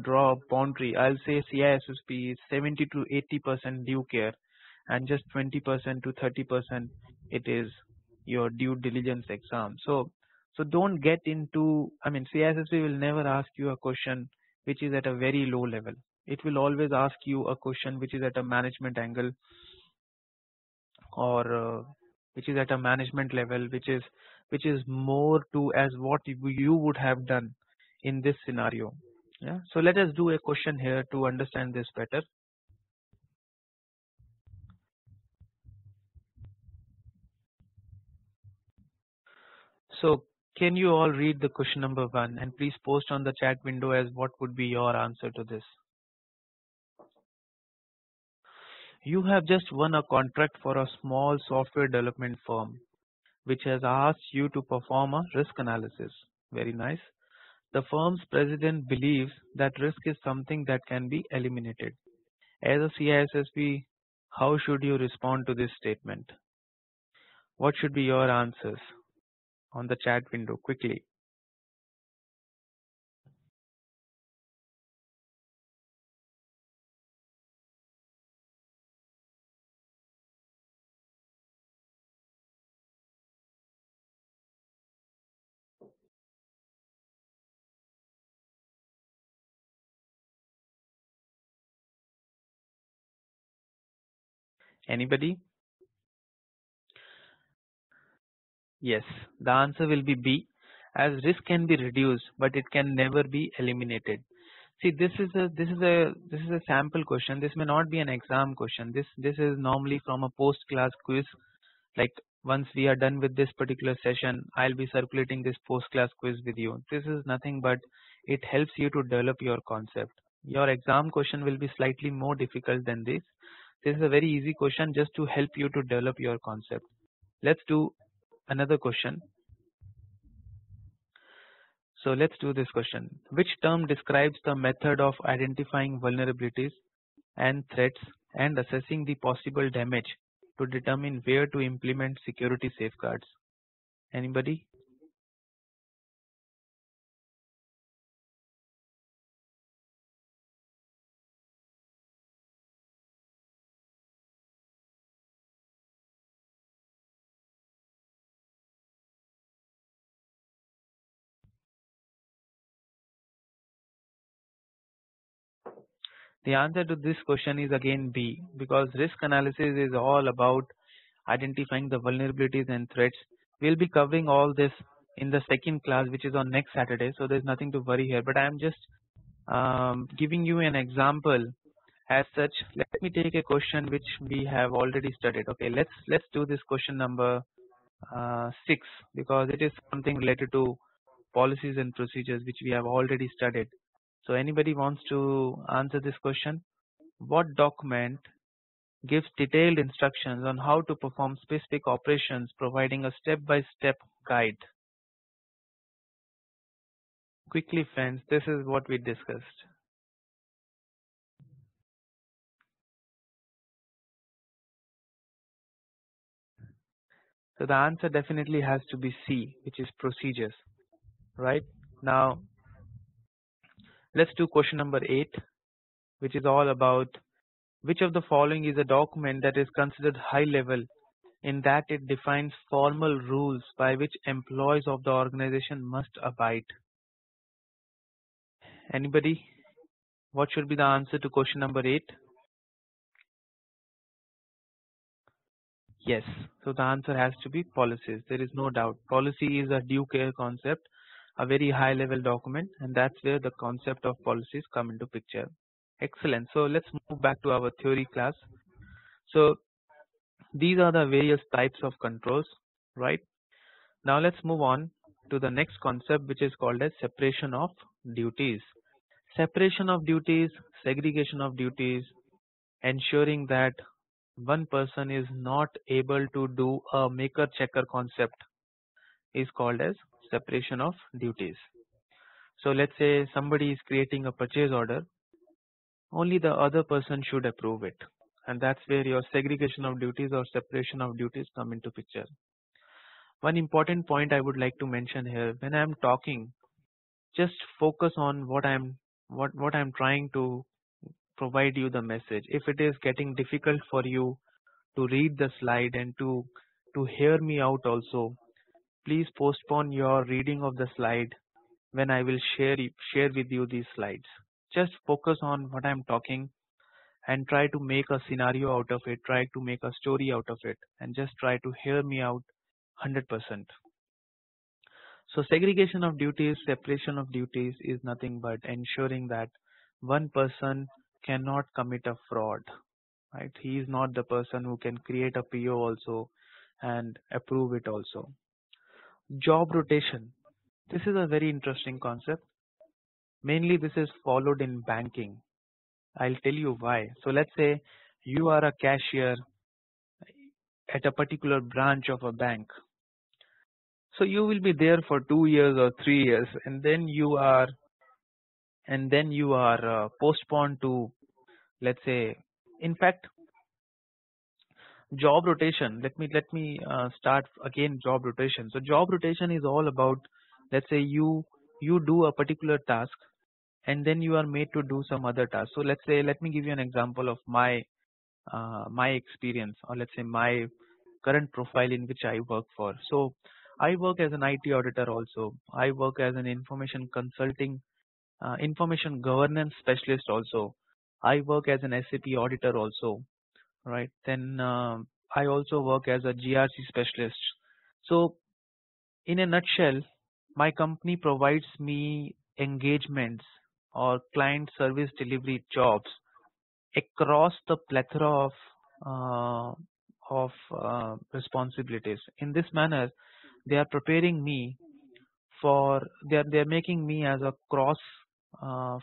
draw a boundary. I'll say CISSP is 70 to 80% due care, and just 20% to 30% it is your due diligence exam. So don't get into. I mean, CISSP will never ask you a question which is at a very low level. It will always ask you a question which is at a management angle, or which is at a management level, which is more to as what you would have done in this scenario. Yeah. So let us do a question here to understand this better. So can you all read the question number 1 and please post on the chat window as what would be your answer to this? You have just won a contract for a small software development firm which has asked you to perform a risk analysis. Very nice. The firm's president believes that risk is something that can be eliminated. As a CISSP, how should you respond to this statement? What should be your answers on the chat window quickly? Anybody? Yes, the answer will be B, as risk can be reduced, but it can never be eliminated. See, this is a sample question. This may not be an exam question. This is normally from a post-class quiz. Like once we are done with this particular session, I'll be circulating this post-class quiz with you. This is nothing but it helps you to develop your concept. Your exam question will be slightly more difficult than this. This is a very easy question just to help you to develop your concept. Let's do another question. So let's do this question. Which term describes the method of identifying vulnerabilities and threats and assessing the possible damage to determine where to implement security safeguards? Anybody? The answer to this question is again B, because risk analysis is all about identifying the vulnerabilities and threats. We'll be covering all this in the second class, which is on next Saturday. So there's nothing to worry here, but I'm just giving you an example. As such, let me take a question which we have already studied. Okay, let's do this question number 6, because it is something related to policies and procedures which we have already studied. So anybody wants to answer this question? What document gives detailed instructions on how to perform specific operations, providing a step-by-step guide? Quickly, friends, this is what we discussed. So the answer definitely has to be C, which is procedures, right? Now, let's do question number 8, which is all about Which of the following is a document that is considered high level in that it defines formal rules by which employees of the organization must abide? Anybody? What should be the answer to question number 8? Yes. So the answer has to be policies. There is no doubt. Policy is a due care concept, a very high level document, and that's where the concept of policies come into picture. Excellent. So let's move back to our theory class. So these are the various types of controls, right? Now let's move on to the next concept, which is called as separation of duties. Separation of duties, segregation of duties, ensuring that one person is not able to do a maker checker concept is called as separation of duties. So let's say somebody is creating a purchase order, only the other person should approve it, and that's where your segregation of duties or separation of duties come into picture. One important point I would like to mention here: when I am talking, just focus on what I'm trying to provide you the message. If it is getting difficult for you to read the slide and to hear me out also, please postpone your reading of the slide when I will share with you these slides. Just focus on what I'm talking and try to make a scenario out of it, try to make a story out of it, and just try to hear me out 100%. So segregation of duties, separation of duties is nothing but ensuring that one person cannot commit a fraud, right? He is not the person who can create a PO also and approve it also. Job rotation. This is a very interesting concept. Mainly this is followed in banking. I'll tell you why. So let's say you are a cashier at a particular branch of a bank. So you will be there for 2 years or 3 years, and then you are postponed to, let's say, in fact, job rotation. Let me start again. Job rotation. So job rotation is all about, let's say you do a particular task, and then you are made to do some other task. So let me give you an example of my experience, or let's say my current profile in which I work for. So I work as an IT auditor also. I work as an information consulting, information governance specialist also. I work as an SAP auditor also, right? Then I also work as a GRC specialist. So in a nutshell, my company provides me engagements or client service delivery jobs across the plethora of responsibilities. In this manner, they are preparing me for they are making me as a cross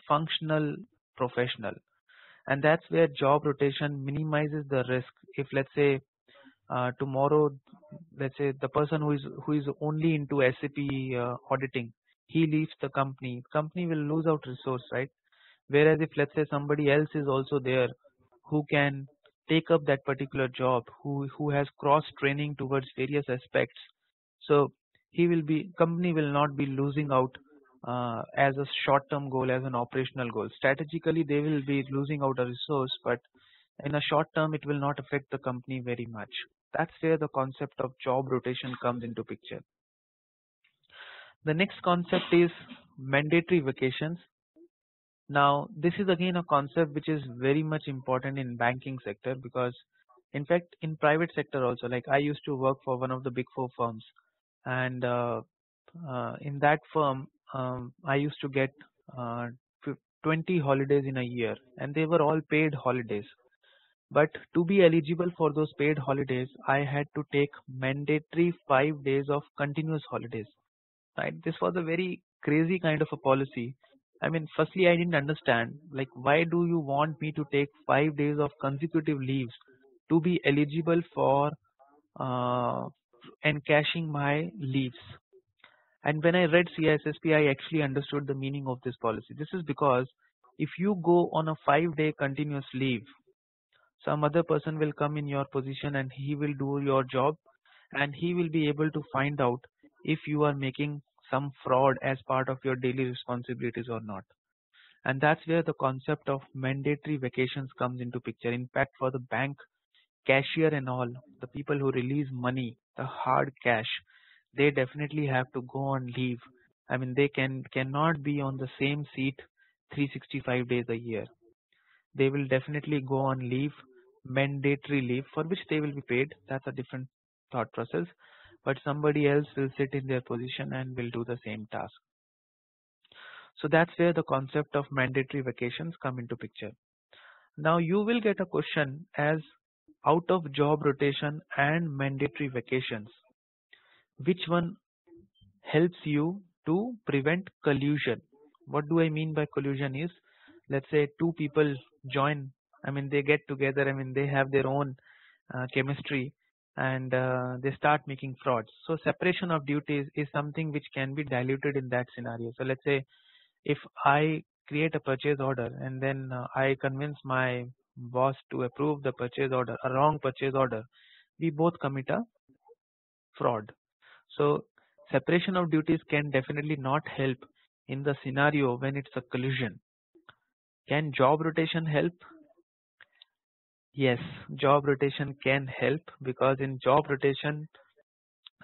functional professional, and that's where job rotation minimizes the risk. If let's say tomorrow, let's say the person who is only into SAP auditing, he leaves the company will lose out resource, right? Whereas if let's say somebody else is also there who can take up that particular job, who has cross training towards various aspects, so company will not be losing out as a short term goal, as an operational goal. Strategically they will be losing out a resource, but in a short term it will not affect the company very much. That's where the concept of job rotation comes into picture. The next concept is mandatory vacations. Now, this is again a concept which is very much important in banking sector, because in fact in private sector also, like I used to work for one of the big four firms, and in that firm I used to get uh, 20 holidays in a year, and they were all paid holidays. But to be eligible for those paid holidays, I had to take mandatory 5 days of continuous holidays, right? This was a very crazy kind of a policy. I mean, firstly, I didn't understand, like, why do you want me to take 5 days of consecutive leaves to be eligible for uh, encashing my leaves? And when I read CISSP, I actually understood the meaning of this policy. This is because if you go on a 5 day continuous leave, some other person will come in your position and he will do your job, and he will be able to find out if you are making some fraud as part of your daily responsibilities or not. And that's where the concept of mandatory vacations comes into picture. In fact, for the bank cashier and all, the people who release money, the hard cash, they definitely have to go on leave. I mean, they cannot be on the same seat 365 days a year. They will definitely go on leave, mandatory leave, for which they will be paid. That's a different thought process. But somebody else will sit in their position and will do the same task. So that's where the concept of mandatory vacations come into picture. Now you will get a question as out of job rotation and mandatory vacations, which one helps you to prevent collusion? What do I mean by collusion is, let's say two people join, I mean they get together, I mean they have their own chemistry, and they start making frauds. So separation of duties is something which can be diluted in that scenario. So let's say if I create a purchase order and then I convince my boss to approve the purchase order, a wrong purchase order, we both commit a fraud. So separation of duties can definitely not help in the scenario when it's a collision. Can job rotation help? Yes, job rotation can help, because in job rotation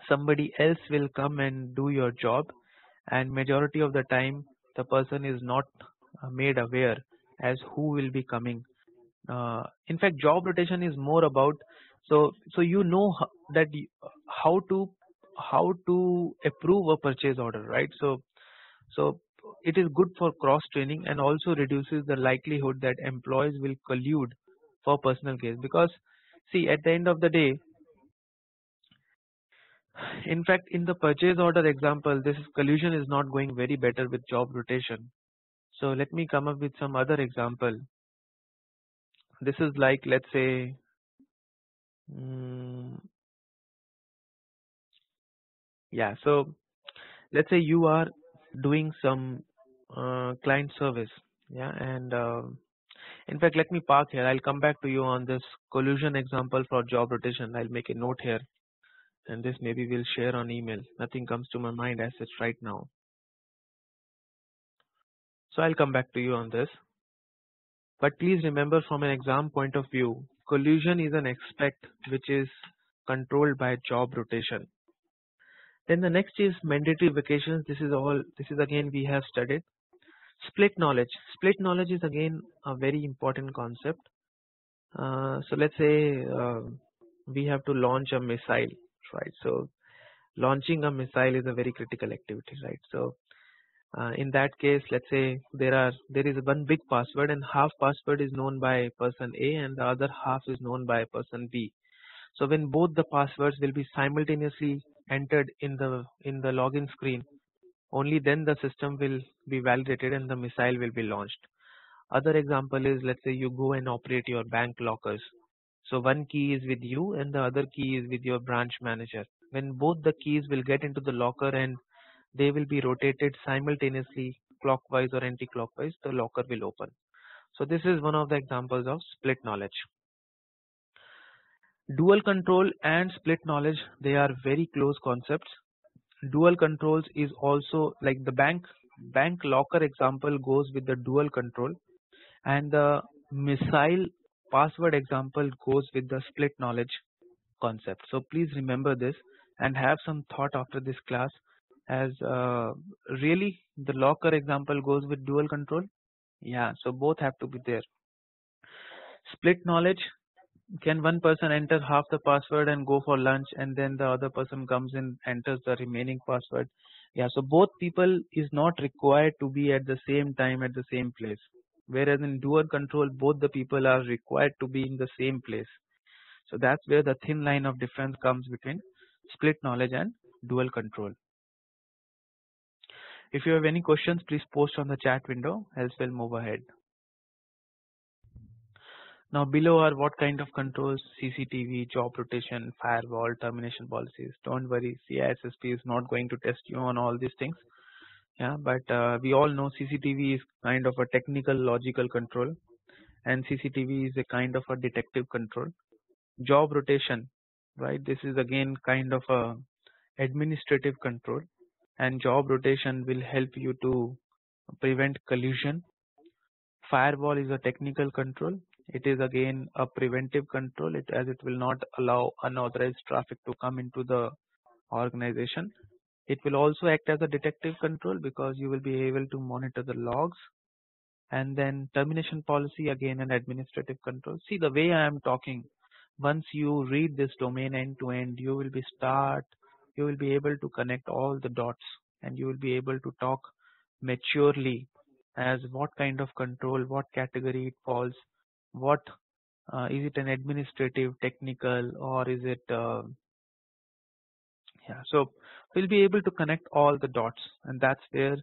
somebody else will come and do your job, and majority of the time the person is not made aware as who will be coming. In fact, job rotation is more about, so you know that how to approve a purchase order, right? So it is good for cross training and also reduces the likelihood that employees will collude for personal gain. Because see, at the end of the day, in fact, in the purchase order example, this collusion is not going very better with job rotation. So let me come up with some other example. This is like, let's say, yeah. So let's say you are doing some client service, yeah, and in fact, let me park here. I'll come back to you on this collusion example for job rotation. I'll make a note here, and this maybe we'll share on email. Nothing comes to my mind as such right now. So I'll come back to you on this. But please remember, from an exam point of view, collusion is an aspect which is controlled by job rotation. Then the next is mandatory vacations. This is again we have studied. Split knowledge. Split knowledge is again a very important concept. So let's say we have to launch a missile, right? So launching a missile is a very critical activity, right? So in that case, let's say there is one big password, and half password is known by person A and the other half is known by person B. So when both the passwords will be simultaneously entered in the login screen, only then the system will be validated and the missile will be launched. Other example is, let's say you go and operate your bank lockers. So one key is with you and the other key is with your branch manager. When both the keys will get into the locker and they will be rotated simultaneously, clockwise or anti-clockwise, the locker will open. So this is one of the examples of split knowledge. Dual control and split knowledge, they are very close concepts. Dual controls is also like the bank locker example goes with the dual control, and the missile password example goes with the split knowledge concept. So please remember this and have some thought after this class, as really the locker example goes with dual control. Yeah, so both have to be there. Split knowledge, can one person enter half the password and go for lunch, and then the other person comes in, enters the remaining password? Yeah, so both people is not required to be at the same time at the same place. Whereas in dual control, both the people are required to be in the same place. So that's where the thin line of difference comes between split knowledge and dual control. If you have any questions, please post on the chat window, else we'll move ahead. Now below are what kind of controls: CCTV, job rotation, firewall, termination policies. Don't worry, CISSP is not going to test you on all these things. Yeah, but we all know CCTV is kind of a technical logical control, and CCTV is a kind of a detective control. Job rotation, right? This is again kind of a administrative control, and job rotation will help you to prevent collusion. Firewall is a technical control. It is again a preventive control, as it will not allow unauthorized traffic to come into the organization. It will also act as a detective control because you will be able to monitor the logs. And then termination policy, again an administrative control. See, the way I am talking, once you read this domain end to end, you will be able to connect all the dots, and you will be able to talk maturely as what kind of control, what category it falls, what is it, an administrative, technical, or is it yeah. So we'll be able to connect all the dots, and that's where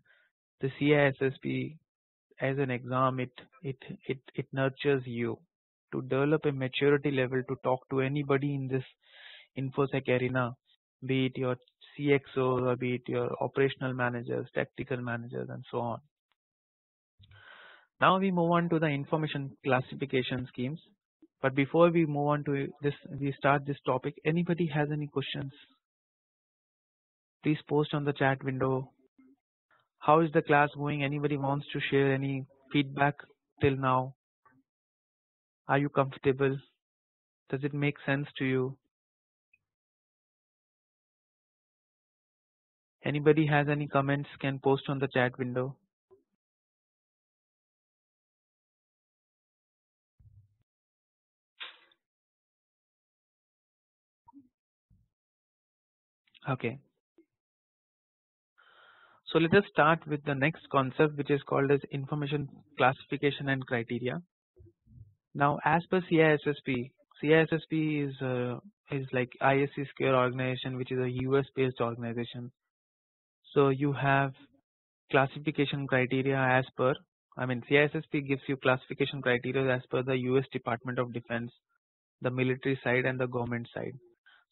the CISSP as an exam, it nurtures you to develop a maturity level to talk to anybody in this infosec arena, be it your CXOs or be it your operational managers, tactical managers, and so on. Now we move on to the information classification schemes. But before we move on to this, we start this topic. Anybody has any questions? Please post on the chat window. How is the class going? Anybody wants to share any feedback till now? Are you comfortable? Does it make sense to you? Anybody has any comments can post on the chat window. Okay. So let us start with the next concept, which is called as information classification and criteria. Now, as per CISSP, CISSP is like ISC Square organization, which is a US based organization. So you have classification criteria as per, CISSP gives you classification criteria as per the US Department of Defense, the military side and the government side.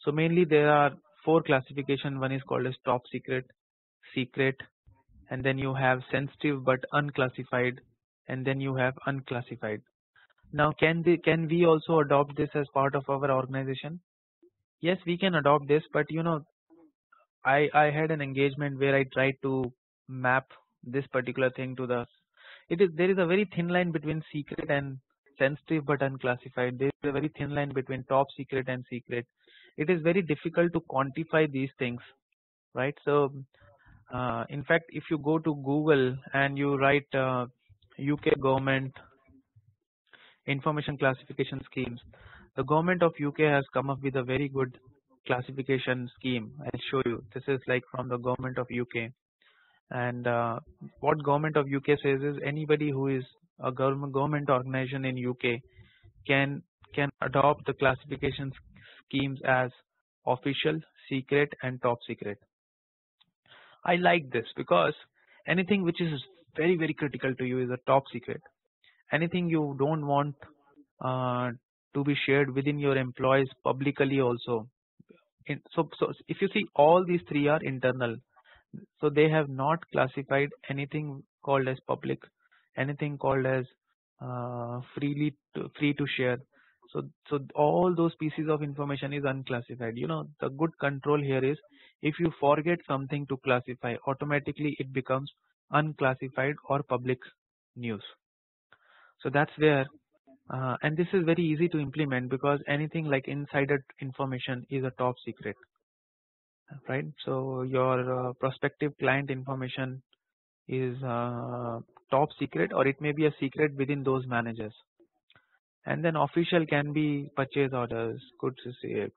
So mainly there are 4 classification. One is called as top secret, secret, and then you have sensitive but unclassified, and then you have unclassified. Now can we also adopt this as part of our organization? Yes, we can adopt this, but I had an engagement where I tried to map this particular thing to the, there is a very thin line between secret and sensitive but unclassified. There is a very thin line between top secret and secret. It is very difficult to quantify these things, right? So in fact, if you go to Google and you write UK government information classification schemes, the government of UK has come up with a very good classification scheme. I'll show you. This is like from the government of UK, and what government of UK says is anybody who is a government organization in UK can adopt the classification schemes as official, secret, and top secret. I like this because anything which is very critical to you is a top secret. Anything you don't want to be shared within your employees publicly also. So if you see, all these 3 are internal. So they have not classified anything called as public, anything called as free to share. So all those pieces of information is unclassified. The good control here is if you forget something to classify, automatically it becomes unclassified or public news. So that's where and this is very easy to implement because anything like insider information is a top secret, right? So your prospective client information is top secret, or it may be a secret within those managers. And then official can be purchase orders, goods received,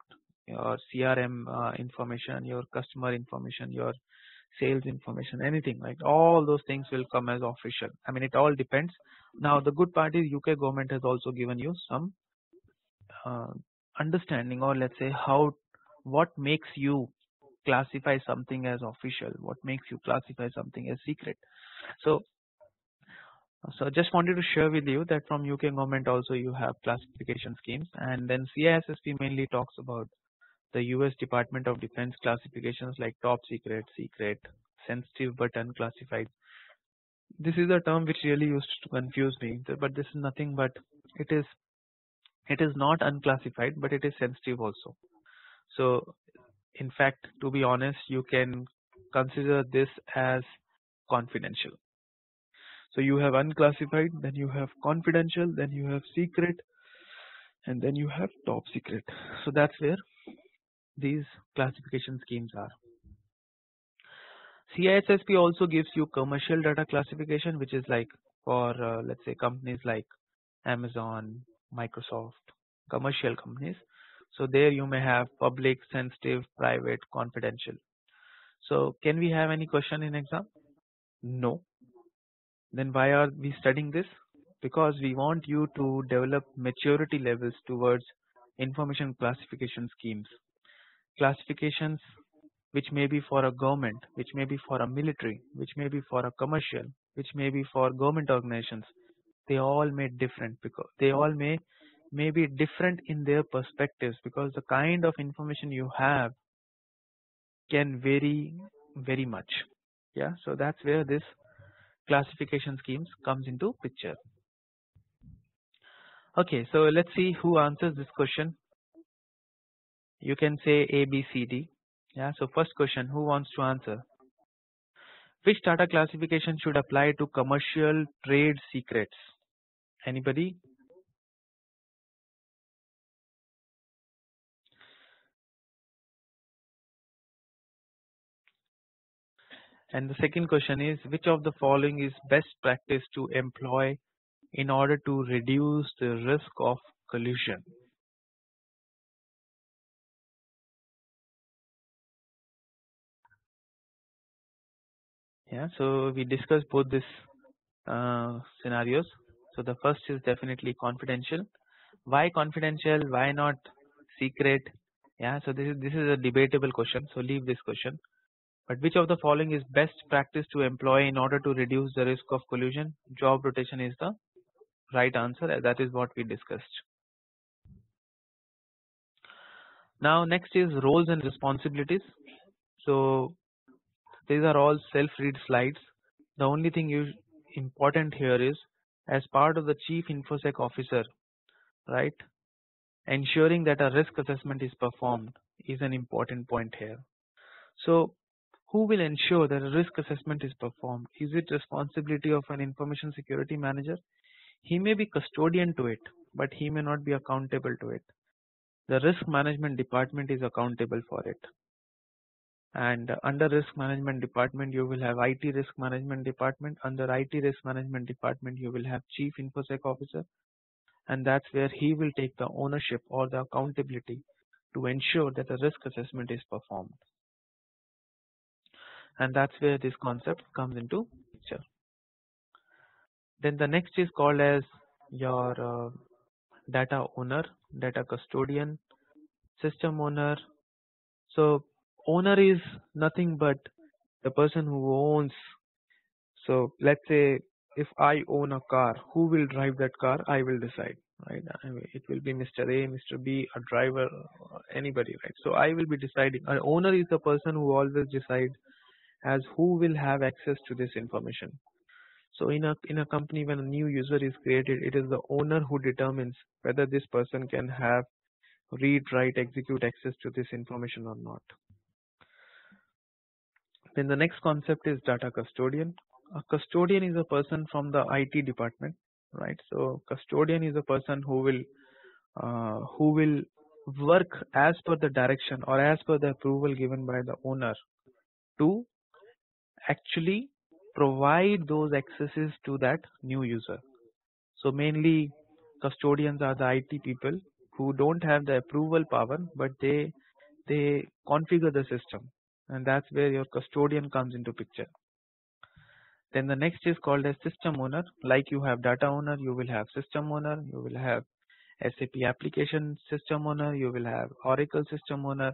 your CRM information, your customer information, your sales information, anything, like all those things will come as official. It all depends. Now the good part is UK government has also given you some understanding, or let's say what makes you classify something as official, what makes you classify something as secret. So just wanted to share with you that from UK government also you have classification schemes, and then CISSP mainly talks about the US Department of Defense classifications like top secret, secret, sensitive but unclassified. This is a term which really used to confuse me, but this is nothing but it is not unclassified, but it is sensitive also. So in fact, to be honest, you can consider this as confidential. So you have unclassified, then you have confidential, then you have secret, and then you have top secret. So that's where these classification schemes are. CISSP also gives you commercial data classification, which is like for let's say companies like Amazon, Microsoft, commercial companies. So there you may have public, sensitive, private, confidential. So can we have any question in exam? No. Then why are we studying this? Because we want you to develop maturity levels towards information classification schemes. Classifications which may be for a government, which may be for a military, which may be for a commercial, which may be for government organizations. They all may different because they all may be different in their perspectives, because the kind of information you have can vary very much. Yeah, so that's where this classification schemes comes into picture. Okay, so let's see who answers this question. You can say A, B, C, D. Yeah, so first question, who wants to answer? Which data classification should apply to commercial trade secrets? Anybody? And the second question is, which of the following is best practice to employ in order to reduce the risk of collusion? Yeah, so we discussed both these scenarios. So the first is definitely confidential. Why confidential? Why not secret? Yeah, so this is a debatable question. So leave this question. But which of the following is best practice to employ in order to reduce the risk of collusion? Job rotation is the right answer. That is what we discussed. Now next is roles and responsibilities. So these are all self-read slides. The only thing important here is, as part of the Chief InfoSec Officer, right, ensuring that a risk assessment is performed is an important point here. So who will ensure that a risk assessment is performed? Is it responsibility of an information security manager? He may be custodian to it, but he may not be accountable to it. The risk management department is accountable for it. And under risk management department, you will have IT risk management department. Under IT risk management department, you will have Chief InfoSec Officer, and that's where he will take the ownership or the accountability to ensure that the risk assessment is performed. And that's where this concept comes into picture. Then the next is called as your data owner, data custodian, system owner. So owner is nothing but the person who owns. So let's say if I own a car, who will drive that car? I will decide, right? I mean, it will be Mr. A, Mr. B, a driver, anybody, right? So I will be deciding. An owner is the person who always decide as who will have access to this information. So in a company, when a new user is created, it is the owner who determines whether this person can have read, write, execute access to this information or not. Then the next concept is data custodian. A custodian is a person from the IT department, right? So custodian is a person who will work as per the direction or as per the approval given by the owner to actually provide those accesses to that new user. So mainly custodians are the IT people who don't have the approval power, but they configure the system, and that's where your custodian comes into picture. Then the next is called as system owner. Like you have data owner, you will have system owner, you will have SAP application system owner, you will have Oracle system owner.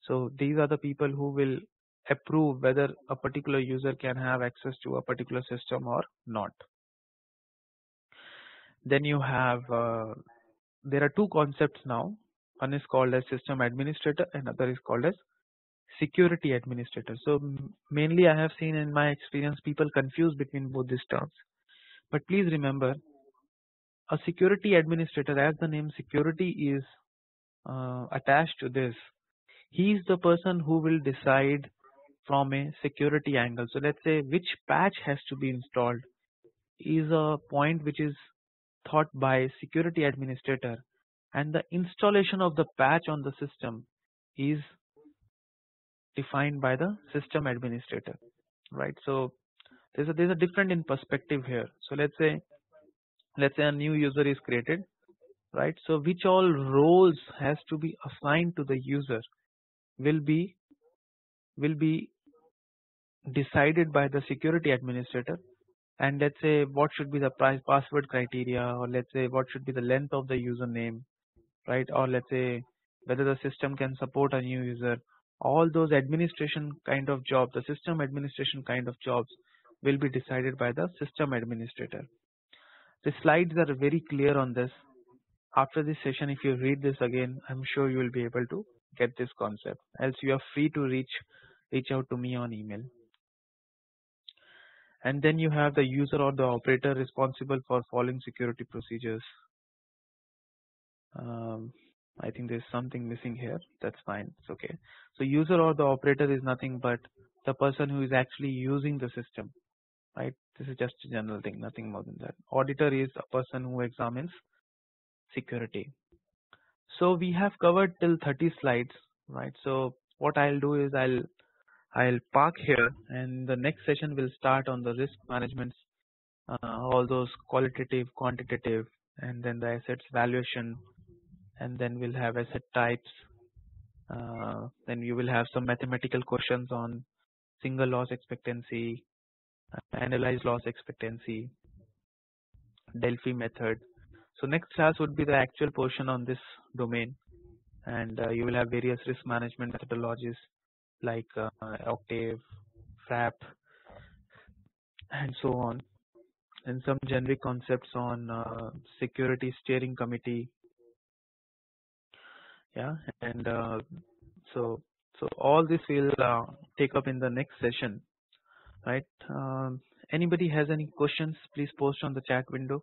So these are the people who will approve whether a particular user can have access to a particular system or not. Then you have there are two concepts now. One is called as system administrator and other is called as security administrator. So mainly I have seen in my experience people confuse between both these terms. But please remember, a security administrator, as the name security is attached to this, he is the person who will decide from a security angle. So let's say which patch has to be installed. is a point which is thought by security administrator, and the installation of the patch on the system is defined by the system administrator, right? So there's a different in perspective here. So let's say a new user is created, right? So which all roles has to be assigned to the user will be decided by the security administrator. And let's say what should be the password criteria, or let's say what should be the length of the username, right? Or let's say whether the system can support a new user. All those administration kind of jobs, the system administration kind of jobs will be decided by the system administrator. The slides are very clear on this. After this session, if you read this again, I'm sure you will be able to get this concept. Else you are free to reach out to me on email. And then you have the user or the operator responsible for following security procedures. I think there's something missing here. That's fine. It's okay. So user or the operator is nothing but the person who is actually using the system, right? This is just a general thing, nothing more than that. Auditor is a person who examines security. So we have covered till 30 slides, right? So what I'll do is I'll park here, and the next session will start on the risk management, all those qualitative, quantitative, and then the assets valuation, and then we'll have asset types. Then you will have some mathematical questions on single loss expectancy, analyzed loss expectancy, Delphi method. So next class would be the actual portion on this domain, and you will have various risk management methodologies like Octave, FRAP, and so on, and some generic concepts on security steering committee. Yeah, and so all this will take up in the next session, right? Anybody has any questions, please post on the chat window.